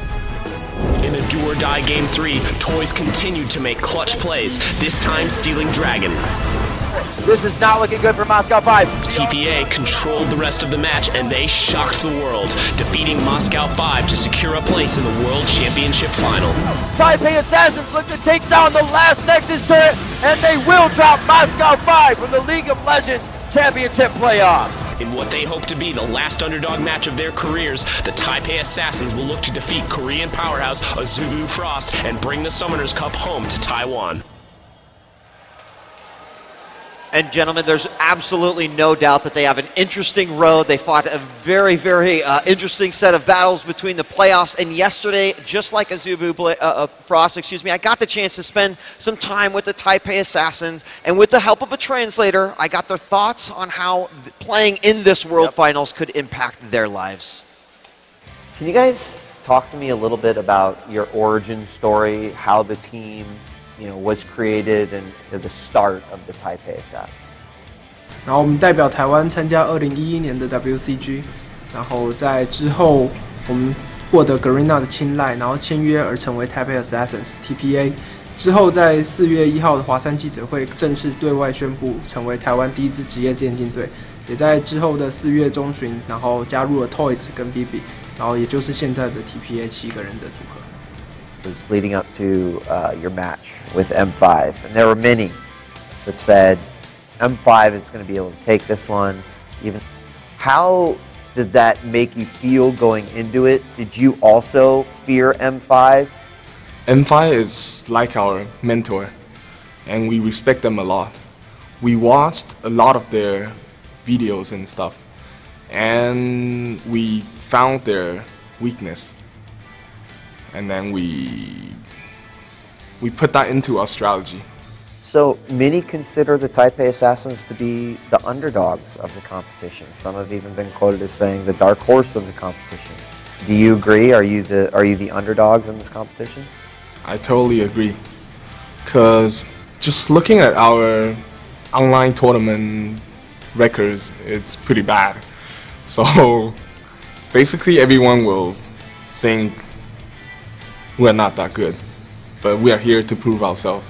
Speaker 9: In the do-or-die Game 3, Toys continued to make clutch plays, this time stealing Dragon.
Speaker 2: This is not looking good for Moscow 5.
Speaker 9: TPA controlled the rest of the match, and they shocked the world, defeating Moscow 5 to secure a place in the World Championship Final.
Speaker 2: Taipei Assassins look to take down the last Nexus turret, and they will drop Moscow 5 from the League of Legends Championship playoffs.
Speaker 9: In what they hope to be the last underdog match of their careers, the Taipei Assassins will look to defeat Korean powerhouse Azubu Frost and bring the Summoners Cup home to Taiwan.
Speaker 1: And gentlemen, there's absolutely no doubt that they have an interesting road. They fought a very, very interesting set of battles between the playoffs and yesterday, just like Azubu Frost, I got the chance to spend some time with the Taipei Assassins, and with the help of a translator, I got their thoughts on how playing in this World Finals could impact their lives.
Speaker 12: Can you guys talk to me a little bit about your origin story, how the team was created and the start of the Taipei Assassins?
Speaker 4: 然后我们代表台湾参加2011年的 WCG， 然后在之后我们获得 Garena 的青睐，然后签约而成为 Taipei Assassins TPA。之后在4月1号的华山记者会正式对外宣布成为台湾第一支职业电竞队，也在之后的4月中旬，然后加入了 Toys 跟 BB， 然后也就是现在的 TPA 7个人的组合。
Speaker 12: Was leading up to your match with M5, and there were many that said M5 is going to be able to take this one. Even how did that make you feel going into it? Did you also fear M5?
Speaker 13: M5 is like our mentor, and we respect them a lot. We watched a lot of their videos and stuff, and we found their weakness. And then we put that into our strategy.
Speaker 12: So many consider the Taipei Assassins to be the underdogs of the competition. Some have even been quoted as saying the dark horse of the competition. Do you agree? Are you the underdogs in this competition?
Speaker 13: I totally agree. Because just looking at our online tournament records, it's pretty bad. So basically everyone will think we're not that good, but we are here to prove ourselves.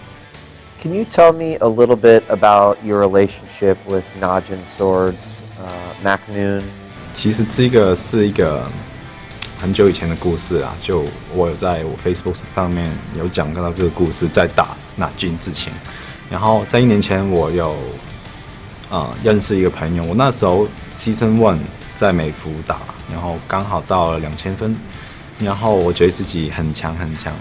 Speaker 12: Can you tell me a little bit about your relationship with Najin Swords, Macnoon?
Speaker 6: 其实这个是一个很久以前的故事啦，就我有在我 Facebook 上面有讲到这个故事，在打Najin之前，然后在1年前我有认识一个朋友，我那时候 Season 1在美服打，然后刚好到了2000分。然后我觉得自己很强很强，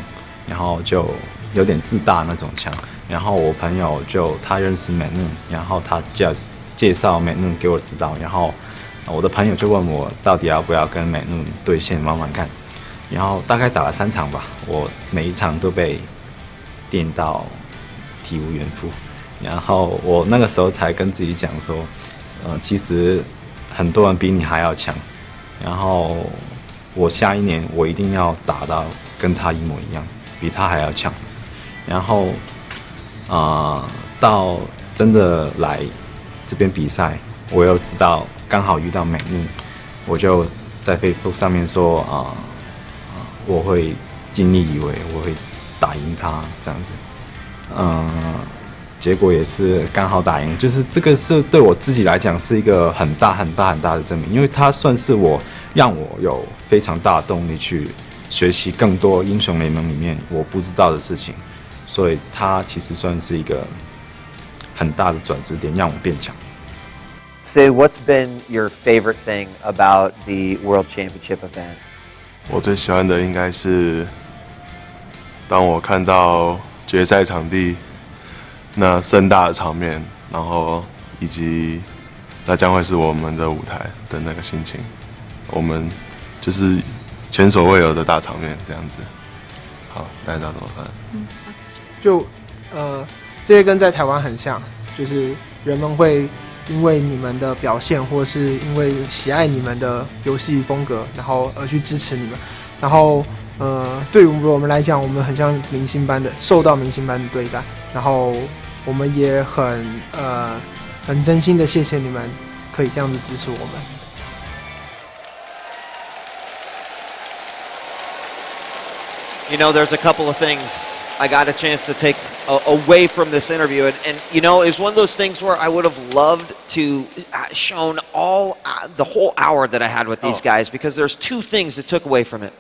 Speaker 6: 然后就有点自大那种强。然后我朋友他认识美nun，然后他介绍美nun给我指导，然后我的朋友就问我到底要不要跟美nun对线玩玩看。然后大概打了3场吧，我每一场都被电到体无完肤。然后我那个时候才跟自己讲说，其实很多人比你还要强。然后我下一年我一定要打到跟他一模一样，比他还要强。然后到真的来这边比赛，我又知道刚好遇到美nun，我就在 Facebook 上面说我会尽力以为我会打赢他这样子，结果也是刚好打赢，就是这个是对我自己来讲是一个很大的证明，因为他算是让我有非常大的动力去学习更多英雄联盟里面我不知道的事情，所以他其实算是一个很大的转折点，让我变强。
Speaker 10: Say, what's been your favorite thing about the World Championship event?
Speaker 11: 我最喜欢的应该是，当我看到决赛场地那盛大的场面，然后以及那将会是我们的舞台的那个心情，我们就是前所未有的大场面这样子。好，大家知道怎么办？
Speaker 4: 就这些跟在台湾很像，就是人们会因为你们的表现，或是因为喜爱你们的游戏风格，然后而去支持你们。然后对于我们来讲，我们很像明星般的受到明星般的对待。然后我们也很真心的谢谢你们可以这样子支持我们。
Speaker 1: You know, there's a couple of things I got a chance to take away from this interview. And you know, it was one of those things where I would have loved to shown the whole hour that I had with these guys, because there's two things that took away from it.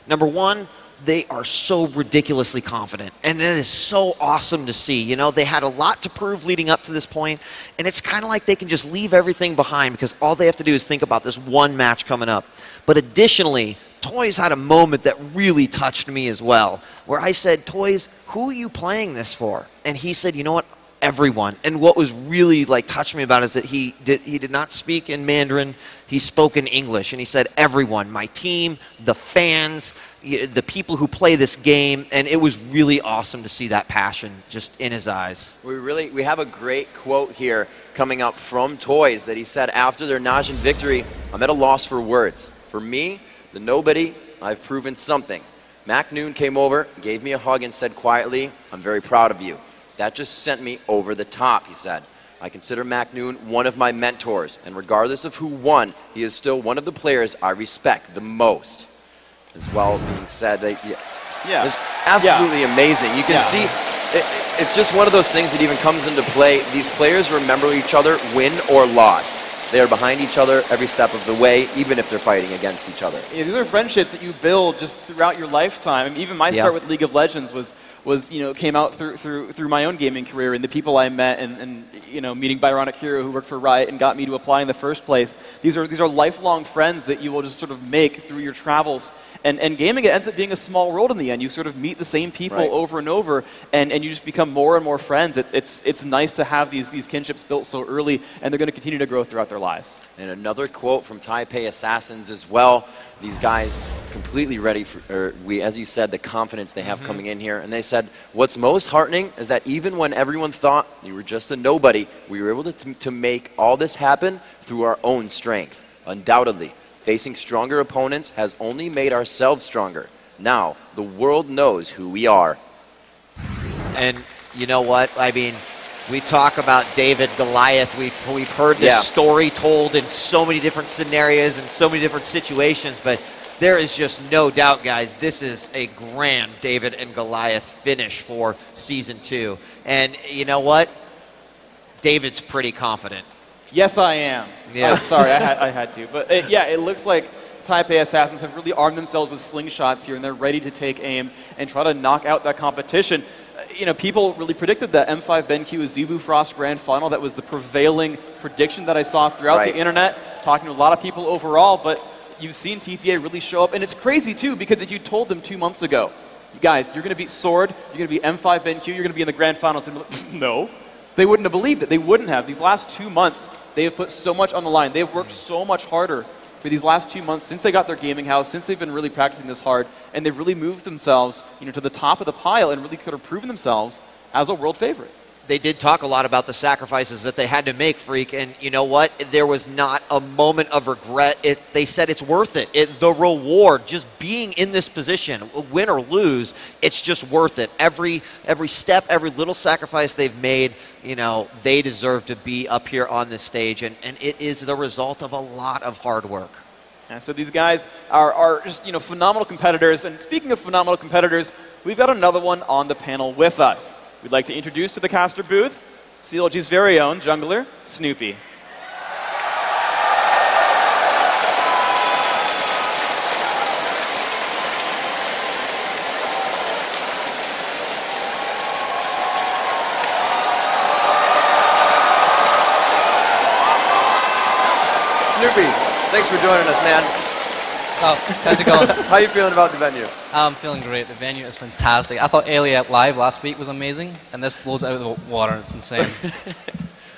Speaker 1: Number one, they are so ridiculously confident, and it is so awesome to see. You know, they had a lot to prove leading up to this point, and it's kind of like they can just leave everything behind because all they have to do is think about this one match coming up. But additionally, Toys had a moment that really touched me as well, where I said, Toys, who are you playing this for? And he said, you know what? Everyone. And what was really touched me about it is that he did not speak in Mandarin, he spoke in English, and he said everyone, my team, the fans, the people who play this game, and it was really awesome to see that passion just in his eyes.
Speaker 2: We have a great quote here coming up from Toys that he said after their Najin victory, I'm at a loss for words. For me, the nobody, I've proven something. Mac Noon came over, gave me a hug and said quietly, I'm very proud of you. That just sent me over the top, he said. I consider Mac Noon one of my mentors, and regardless of who won, he is still one of the players I respect the most. As well being said, it's absolutely amazing. You can see, it's just one of those things that even comes into play. These players remember each other, win or loss. They are behind each other every step of the way, even if they're fighting against each other.
Speaker 3: Yeah, these are friendships that you build just throughout your lifetime. I mean, even my start with League of Legends was came out through my own gaming career and the people I met and meeting Byronic Hero who worked for Riot and got me to apply in the first place. These are lifelong friends that you will just sort of make through your travels. And gaming, it ends up being a small world in the end. You sort of meet the same people over and over, and you just become more and more friends. It's nice to have these kinships built so early, and they're going to continue to grow throughout their lives.
Speaker 2: And another quote from Taipei Assassins as well. These guys completely ready for, as you said, the confidence they have coming in here. And they said, what's most heartening is that even when everyone thought you were just a nobody, we were able to make all this happen through our own strength. Undoubtedly, facing stronger opponents has only made ourselves stronger. Now, the world knows who we are.
Speaker 1: And you know what? I mean, we talk about David Goliath. We've heard this story told in so many different scenarios and so many different situations, but there is just no doubt, guys, this is a grand David and Goliath finish for Season 2. And you know what? David's pretty confident.
Speaker 3: Yes, I am.
Speaker 1: Yeah.
Speaker 3: Sorry, I had to. But it looks like Taipei Assassins have really armed themselves with slingshots here, and they're ready to take aim and try to knock out that competition. People really predicted that M5 BenQ Azubu Frost Grand Final. That was the prevailing prediction that I saw throughout the internet, talking to a lot of people overall, but you've seen TPA really show up. And it's crazy, too, because if you told them 2 months ago guys, you're going to beat Sword, you're going to beat M5 BenQ, you're going to be in the grand finals. And no. They wouldn't have believed it. They wouldn't have. These last 2 months, they have put so much on the line. They've worked so much harder for these last 2 months since they got their gaming house, since they've been really practicing this hard, and they've really moved themselves, to the top of the pile and really could have proven themselves as a world favorite.
Speaker 1: They did talk a lot about the sacrifices that they had to make, Freak, and you know what? There was not a moment of regret. They said it's worth it. The reward, just being in this position, win or lose, it's just worth it. Every step, every little sacrifice they've made, they deserve to be up here on this stage, and it is the result of a lot of hard work.
Speaker 3: Yeah, so these guys are just phenomenal competitors, and speaking of phenomenal competitors, we've got another one on the panel with us. We'd like to introduce to the caster booth CLG's very own jungler, Snoopy.
Speaker 2: Snoopy, thanks for joining us, man.
Speaker 7: Oh, how's it going?
Speaker 2: How are you feeling about the venue?
Speaker 7: I'm feeling great. The venue is fantastic. I thought Aliat Live last week was amazing, and this blows it out of the water. It's insane.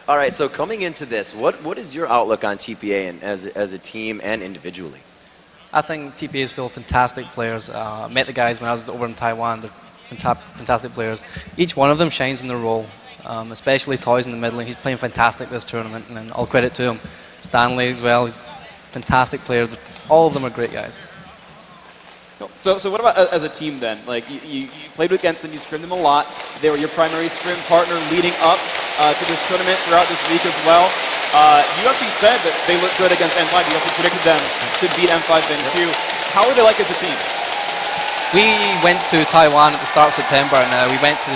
Speaker 2: All right, so coming into this, what is your outlook on TPA and as a team and individually?
Speaker 7: I think TPA is full of fantastic players. I met the guys when I was over in Taiwan. They're fantastic players. Each one of them shines in their role, especially Toys in the middle. He's playing fantastic this tournament, and all credit to him. Stanley as well. He's a fantastic player. All of them are great guys.
Speaker 3: So what about as a team then? Like you played against them, you scrimmed them a lot. They were your primary scrim partner leading up to this tournament throughout this week as well. You actually said that they looked good against M5. You actually predicted them to beat M5 BenQ. How are they like as a team?
Speaker 7: We went to Taiwan at the start of September, and we went to the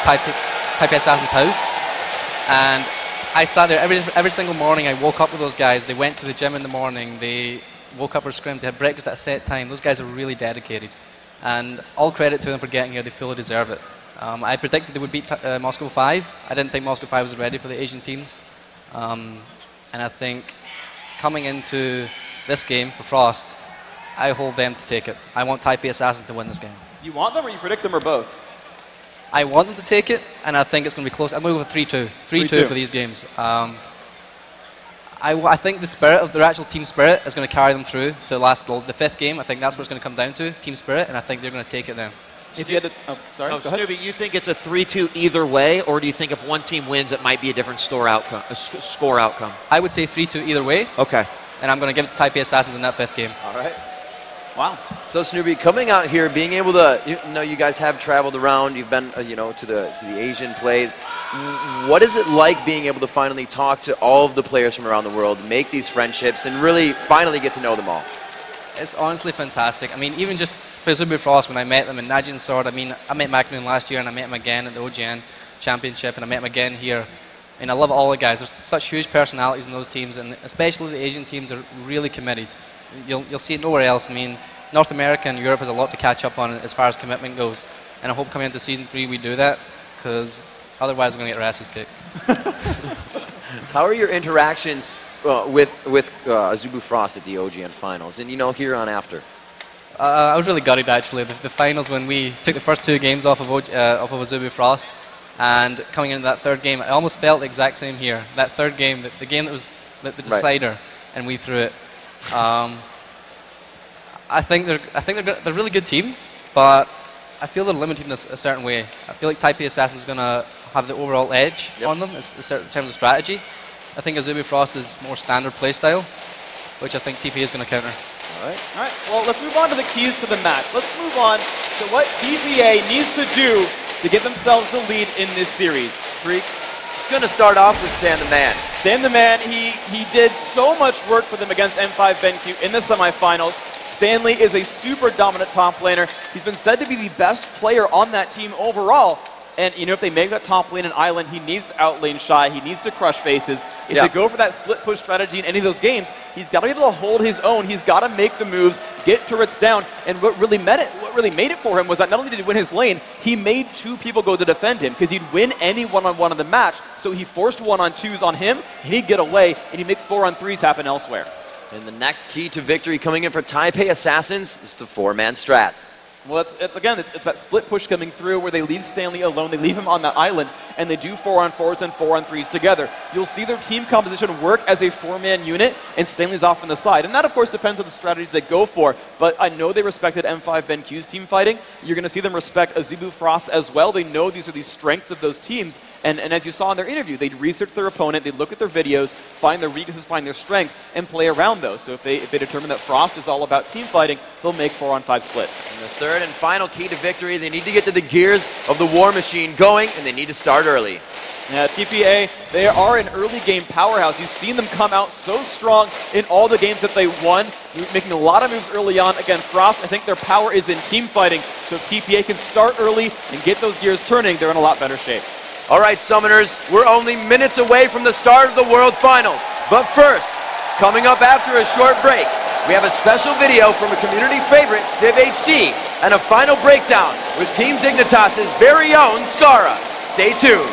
Speaker 7: Taipei Assassins house, and I sat there every single morning. I woke up with those guys. They went to the gym in the morning. They woke up for scrims. They had breakfast at a set time. Those guys are really dedicated, and all credit to them for getting here. They fully deserve it. I predicted they would beat Moscow 5. I didn't think Moscow 5 was ready for the Asian teams, and I think coming into this game for Frost, I hold them to take it. I want Taipei Assassins to win this game.
Speaker 3: You want them or you predict them or both?
Speaker 7: I want them to take it, and I think it's going to be close. I'm going to go with 3-2. 3-2 for these games. I think the spirit of their actual team spirit is going to carry them through to the fifth game. I think that's what it's going to come down to, team spirit, and I think they're going to take it then.
Speaker 3: If you had to,
Speaker 1: Snoopy, you think it's a 3-2 either way, or do you think if one team wins, it might be a different score outcome?
Speaker 7: I would say 3-2 either way.
Speaker 1: Okay.
Speaker 7: And I'm going to give it to Taipei Assassins in that fifth game.
Speaker 2: All right.
Speaker 3: Wow.
Speaker 2: So Snoopy, coming out here, being able to, you guys have traveled around. You've been, to the Asian plays. What is it like being able to finally talk to all of the players from around the world, make these friendships, and really finally get to know them all?
Speaker 7: It's honestly fantastic. I mean, even just for Azubu Frost, when I met them in Najin Sword, I mean, I met Magnoon last year, and I met him again at the OGN Championship, and I met him again here. And I love all the guys. There's such huge personalities in those teams, and especially the Asian teams are really committed. You'll see it nowhere else. I mean, North America and Europe has a lot to catch up on as far as commitment goes, and I hope coming into Season 3 we do that, because otherwise we're going to get our asses kicked.
Speaker 2: How are your interactions with Azubu Frost at the OGN Finals, and here on after?
Speaker 7: I was really gutted actually. The finals, when we took the first 2 games off of Azubu Frost, and coming into that third game, I almost felt the exact same here. That third game, the game that was the decider, and we threw it. I think they're a really good team, but I feel they're limited in a certain way. I feel like Taipei Assassins is going to have the overall edge on them in terms of strategy. I think Azubu Frost is more standard playstyle, which I think TPA is going to counter.
Speaker 3: All right. Well, let's move on to the keys to the match. Let's move on to what TPA needs to do to give themselves the lead in this series.
Speaker 2: Freak. It's going to start off with Stan the Man.
Speaker 3: Stan the Man, he did so much work for them against M5 BenQ in the semifinals. Stanley is a super dominant top laner. He's been said to be the best player on that team overall. And, if they make that top lane an island, he needs to outlane Shy. He needs to crush faces. If they go for that split push strategy in any of those games, he's got to be able to hold his own. He's got to make the moves, get turrets down. And what really made it for him was that not only did he win his lane, he made 2 people go to defend him because he'd win any one-on-one of the match. So he forced 1-on-2s on him, and he'd get away, and he'd make 4-on-3s happen elsewhere.
Speaker 2: And the next key to victory coming in for Taipei Assassins is the 4-man strats.
Speaker 3: Well, it's that split push coming through where they leave Stanley alone. They leave him on that island, and they do 4-on-4s and 4-on-3s together. You'll see their team composition work as a 4-man unit, and Stanley's off on the side. And that, of course, depends on the strategies they go for. But I know they respected M5 BenQ's team fighting. You're going to see them respect Azubu Frost as well. They know these are the strengths of those teams. And as you saw in their interview, they'd research their opponent, they'd look at their videos, find their weaknesses, find their strengths, and play around those. So if they determine that Frost is all about team fighting, they'll make 4-on-5 splits.
Speaker 2: And the third and final key to victory, they need to get to the gears of the war machine going, and they need to start early.
Speaker 3: Yeah, TPA, they are an early game powerhouse. You've seen them come out so strong in all the games that they won, making a lot of moves early on. Again, Frost, I think their power is in team fighting. So if TPA can start early and get those gears turning, they're in a lot better shape.
Speaker 2: All right, Summoners, we're only minutes away from the start of the World Finals. But first, coming up after a short break, we have a special video from a community favorite, Civ HD, and a final breakdown with Team Dignitas' very own Scara. Stay tuned.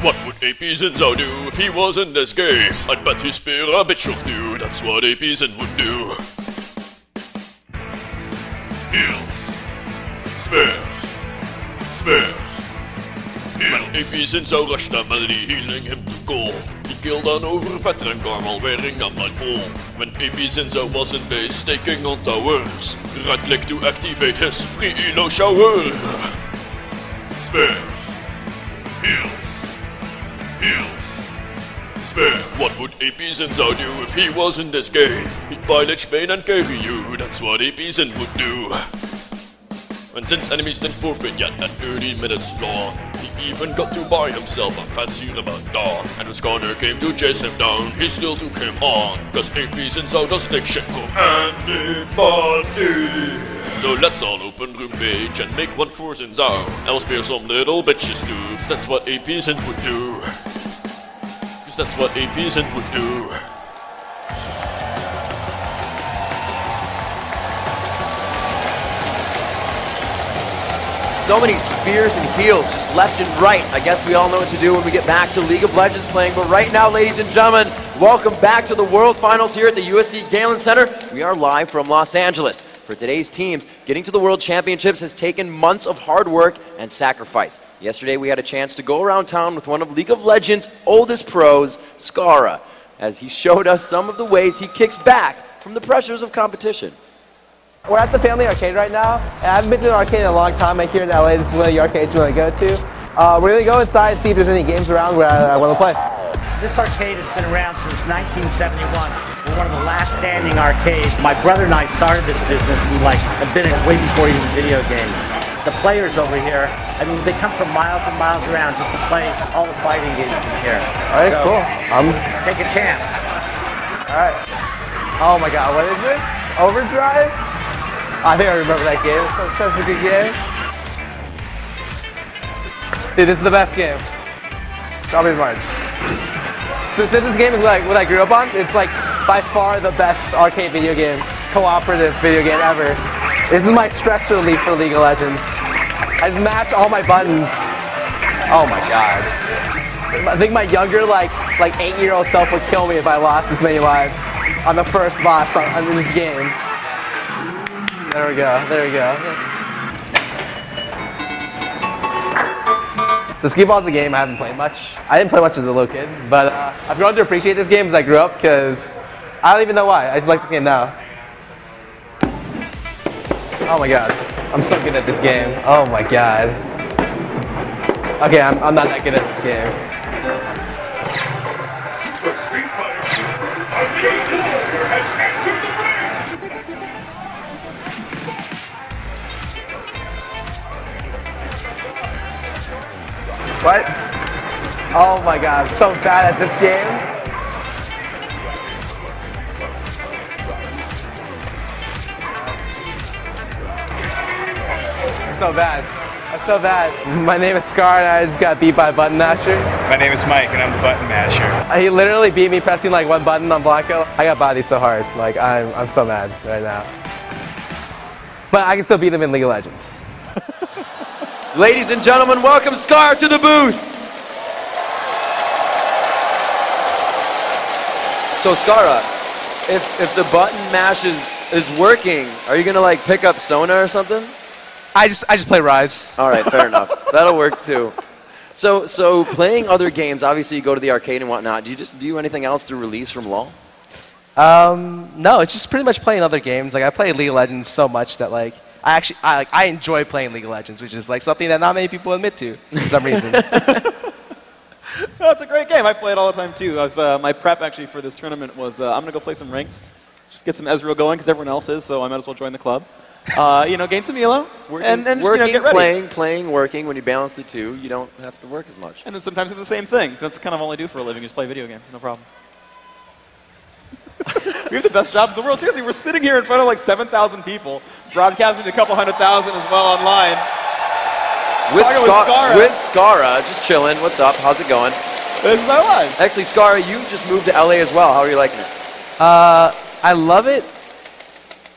Speaker 5: What would AP Zinzao do if he wasn't this gay? I'd bet he'd spear a bitch or two, that's what AP Zin would do. Heals. Spares. Spares. When AP Zinzao rushed that melody, healing him to gold. He killed an over veteran Carmel wearing a mud pole. When AP Zinzao was in base, staking on towers. Right click to activate his free elo shower. Spares. Heals. Spare. What would AP Zinzao do if he wasn't this gay? He'd pillage Bane and carry you, that's what AP Zin would do. And since enemies didn't forfeit yet at 30 minutes long, he even got to buy himself a fancy Ramadan. And when Scara came to chase him down, he still took him on, cause AP Zinzao doesn't take shit from anybody. So let's all open room page and make one for Zinzao. I'll spare some little bitches too, cause that's what AP Zin would do. Cause that's what AP Zin would do.
Speaker 2: So many spears and heals just left and right. I guess we all know what to do when we get back to League of Legends playing. But right now, ladies and gentlemen, welcome back to the World Finals here at the USC Galen Center. We are live from Los Angeles. For today's teams, getting to the World Championships has taken months of hard work and sacrifice. Yesterday, we had a chance to go around town with one of League of Legends' oldest pros, Scara, as he showed us some of the ways he kicks back from the pressures of competition.
Speaker 14: We're at the Family Arcade right now, and I haven't been to an arcade in a long time. I'm here in LA. This is one of the arcades we want to go to. We're going to go inside and see if there's any games around where I want to play.
Speaker 15: This arcade has been around since 1971. We're one of the last standing arcades. My brother and I started this business. We have been in it way before even video games. The players over here, I mean, they come from miles and miles around just to play all the fighting games here.
Speaker 14: All right, so, cool.
Speaker 15: Take a chance.
Speaker 14: All right. Oh my God, what is this? Overdrive? I think I remember that game. It's such a good game. Dude, this is the best game. Probably March. So since this game is like what I grew up on, it's like by far the best arcade video game, cooperative video game ever. This is my stress relief for League of Legends. I just match all my buttons. Oh my God. I think my younger, like 8-year-old self would kill me if I lost this many lives on the first boss on this game. There we go, there we go. So skee ball is a game I haven't played much. I didn't play much as a little kid, but I've grown to appreciate this game as I grew up because I don't even know why. I just like this game now. Oh my God, I'm so good at this game. Oh my God. Okay, I'm not that good at this game. What? Oh my God, I'm so bad at this game. I'm so bad. I'm so bad. My name is Scar and I just got beat by a button masher.
Speaker 17: My name is Mike and I'm the button masher.
Speaker 14: He literally beat me pressing like one button on Blanco. I got bodied so hard. Like I'm so mad right now. But I can still beat him in League of Legends.
Speaker 2: Ladies and gentlemen, welcome Scar to the booth. So Scara, if the button mash is working, are you gonna like pick up Sona or something?
Speaker 7: I just play Rise.
Speaker 2: All right, fair enough. That'll work too. So playing other games, obviously you go to the arcade and whatnot. Do you just do anything else to release from LoL?
Speaker 7: No, it's just pretty much playing other games. Like I play League of Legends so much that like I enjoy playing League of Legends, which is like something that not many people admit to for some reason.
Speaker 3: No, it's a great game. I play it all the time too. My prep actually for this tournament was I'm gonna go play some ranks, just get some Ezreal going because everyone else is, so I might as well join the club. Gain some elo, and
Speaker 2: working,
Speaker 3: get ready.
Speaker 2: playing, working. When you balance the two, you don't have to work as much.
Speaker 3: And then sometimes do the same thing. So that's kind of all I do for a living is play video games. No problem. We have the best job in the world. Seriously, we're sitting here in front of like 7,000 people, broadcasting to a couple 100,000 as well online.
Speaker 2: With Scara, just chilling. What's up? How's it going?
Speaker 3: This is our lives.
Speaker 2: Actually, Scara, you just moved to LA as well. How are you liking it?
Speaker 7: I love it,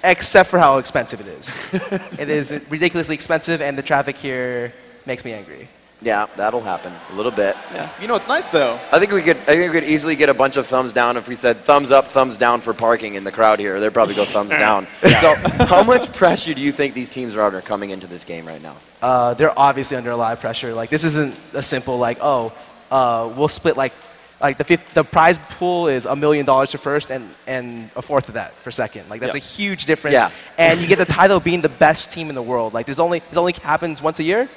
Speaker 7: except for how expensive it is. It is ridiculously expensive, and the traffic here makes me angry.
Speaker 2: Yeah, that'll happen a little bit.
Speaker 3: Yeah, you know it's nice though.
Speaker 2: I think we could easily get a bunch of thumbs down if we said thumbs up, thumbs down for parking in the crowd here. They'd probably go thumbs down. So, how much pressure do you think these teams are under coming into this game right now?
Speaker 7: They're obviously under a lot of pressure. Like this isn't a simple like we'll split like the prize pool is $1 million for first and a fourth of that for second. Like that's a huge difference.
Speaker 2: Yeah.
Speaker 7: And you get the title of being the best team in the world. Like it only happens once a year.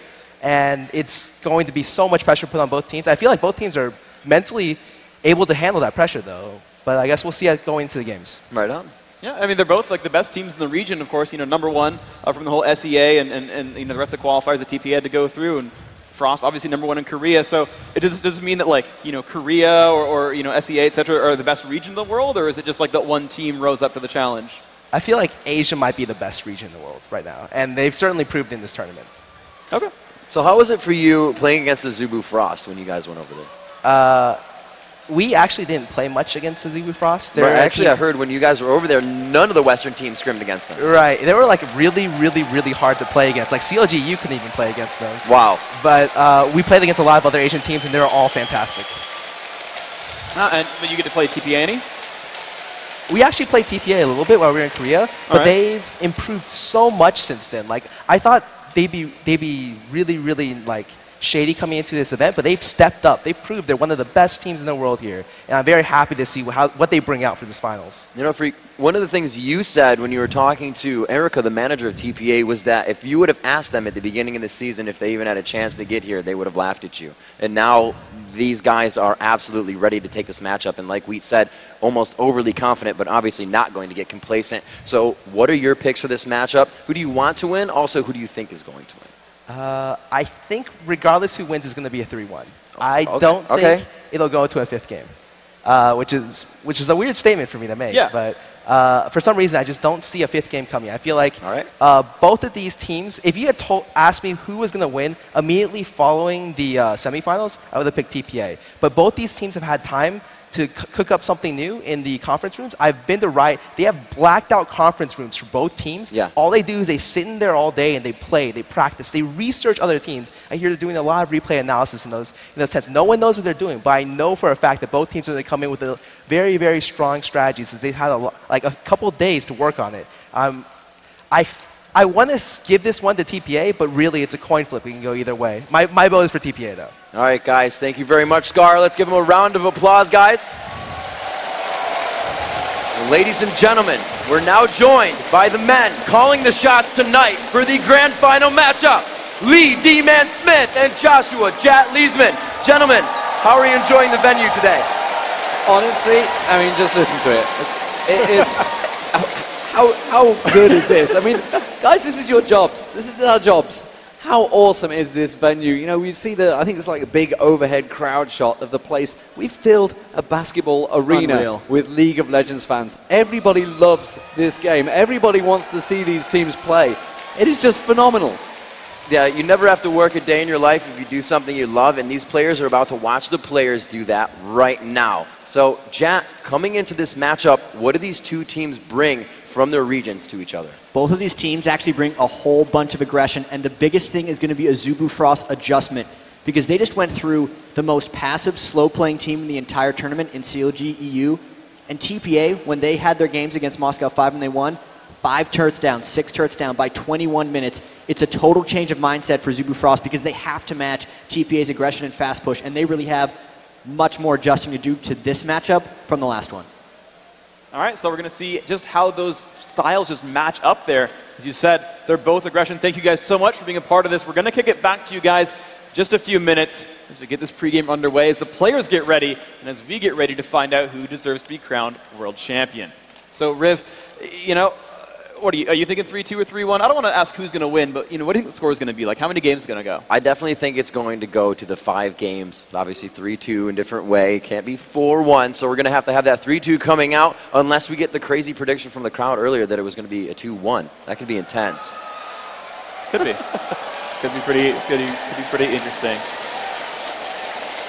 Speaker 7: And it's going to be so much pressure put on both teams. I feel like both teams are mentally able to handle that pressure, though. But I guess we'll see it going into the games.
Speaker 2: Right on.
Speaker 3: Yeah, I mean, they're both like the best teams in the region, of course. Number one from the whole SEA and the rest of the qualifiers that TPA had to go through. And Frost, obviously, number one in Korea. So does it mean that like Korea or SEA, et cetera, are the best region in the world, or is it just like that one team rose up to the challenge?
Speaker 7: I feel like Asia might be the best region in the world right now, and they've certainly proved in this tournament.
Speaker 3: Okay.
Speaker 2: So how was it for you playing against Azubu Frost when you guys went over there?
Speaker 7: We actually didn't play much against Azubu Frost.
Speaker 2: Right, actually, I heard when you guys were over there, none of the Western teams scrimmed against them.
Speaker 7: Right. They were like really, really, really hard to play against. Like CLGU couldn't even play against them.
Speaker 2: Wow.
Speaker 7: But we played against a lot of other Asian teams, and they were all fantastic.
Speaker 3: But you get to play TPA any?
Speaker 14: we actually played TPA a little bit while we were in Korea, but they've improved so much since then. Like, I thought they'd be really, really, like, shady coming into this event, but they've stepped up. They've proved they're one of the best teams in the world here, and I'm very happy to see what they bring out for this finals.
Speaker 2: You know, Freak, one of the things you said when you were talking to Erica, the manager of TPA, was that if you would have asked them at the beginning of the season if they even had a chance to get here, they would have laughed at you. And now these guys are absolutely ready to take this matchup, and like Wheat said, almost overly confident, but obviously not going to get complacent. So what are your picks for this matchup? Who do you want to win? Also, who do you think is going to win?
Speaker 14: I think regardless who wins is going to be a 3-1. I don't think it'll go to a 5th game, which is a weird statement for me to make.
Speaker 3: Yeah.
Speaker 14: But for some reason, I just don't see a 5th game coming. I feel like both of these teams, if you had asked me who was going to win immediately following the semifinals, I would have picked TPA. But both these teams have had time to cook up something new in the conference rooms. I've been to Riot. They have blacked out conference rooms for both teams.
Speaker 2: Yeah.
Speaker 14: All they do is they sit in there all day and they play, they practice, they research other teams. I hear they're doing a lot of replay analysis in those sense. No one knows what they're doing, but I know for a fact that both teams are going to come in with a very, very strong strategies since they've had a couple days to work on it. I want to give this one to TPA, but really it's a coin flip. We can go either way. My vote is for TPA, though.
Speaker 2: All right, guys, thank you very much, Scar. Let's give him a round of applause, guys. Ladies and gentlemen, we're now joined by the men calling the shots tonight for the grand final matchup. Lee D-Man Smith and Joshua Jat Leesman. Gentlemen, how are you enjoying the venue today?
Speaker 16: Honestly, I mean, just listen to it. It is... How good is this? I mean, guys, this is your jobs. This is our jobs. How awesome is this venue? You know, we see I think it's like a big overhead crowd shot of the place. We filled a basketball arena with League of Legends fans. Everybody loves this game. Everybody wants to see these teams play. It is just phenomenal.
Speaker 2: Yeah, you never have to work a day in your life if you do something you love, and these players are about to watch the players do that right now. So, Jat, coming into this matchup, what do these two teams bring from their regions to each other?
Speaker 1: Both of these teams actually bring a whole bunch of aggression, and the biggest thing is going to be Azubu Frost adjustment, because they just went through the most passive, slow-playing team in the entire tournament in CLG EU, and TPA, when they had their games against Moscow 5 and they won, 5 turrets down, 6 turrets down by 21 minutes. It's a total change of mindset for Azubu Frost because they have to match TPA's aggression and fast push, and they really have much more adjusting to do to this matchup from the last one.
Speaker 3: All right, so we're going to see just how those styles just match up there. As you said, they're both aggression. Thank you guys so much for being a part of this. We're going to kick it back to you guys just a few minutes as we get this pregame underway, as the players get ready, and as we get ready to find out who deserves to be crowned world champion. So, Riv, you know, what are you thinking 3-2 or 3-1? I don't want to ask who's going to win, but you know, what do you think the score is going to be? Like, how many games is going to go?
Speaker 2: I definitely think it's going to go to the 5 games. Obviously 3-2 in different way. Can't be 4-1, so we're going to have that 3-2 coming out unless we get the crazy prediction from the crowd earlier that it was going to be a 2-1. That could be intense.
Speaker 3: Could be. Could be pretty interesting.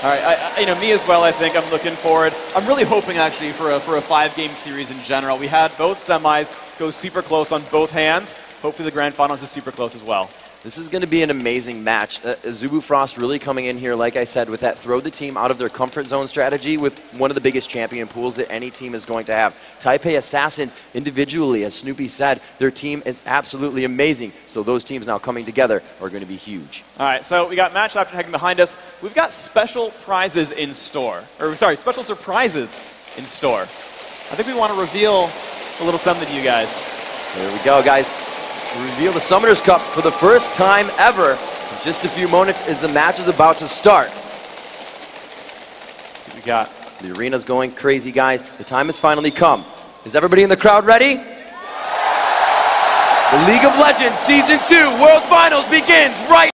Speaker 3: All right, you know, me as well, I think I'm looking forward. I'm really hoping, actually, for a 5-game series in general. We had both semis go super close on both hands. Hopefully the grand finals is super close as well.
Speaker 2: This is going to be an amazing match. Azubu Frost really coming in here, like I said, with that throw the team out of their comfort zone strategy with one of the biggest champion pools that any team is going to have. Taipei Assassins, individually, as Snoopy said, their team is absolutely amazing. So those teams now coming together are going to be huge.
Speaker 3: All right, so we got match after hacking behind us. We've got special prizes in store. Or, sorry, special surprises in store. I think we want to reveal a little something to you guys.
Speaker 2: There we go, guys. Reveal the Summoners Cup for the first time ever. In just a few moments as the match is about to start.
Speaker 3: What we got?
Speaker 2: The arena's going crazy, guys. The time has finally come. Is everybody in the crowd ready? The League of Legends Season 2 World Finals begins right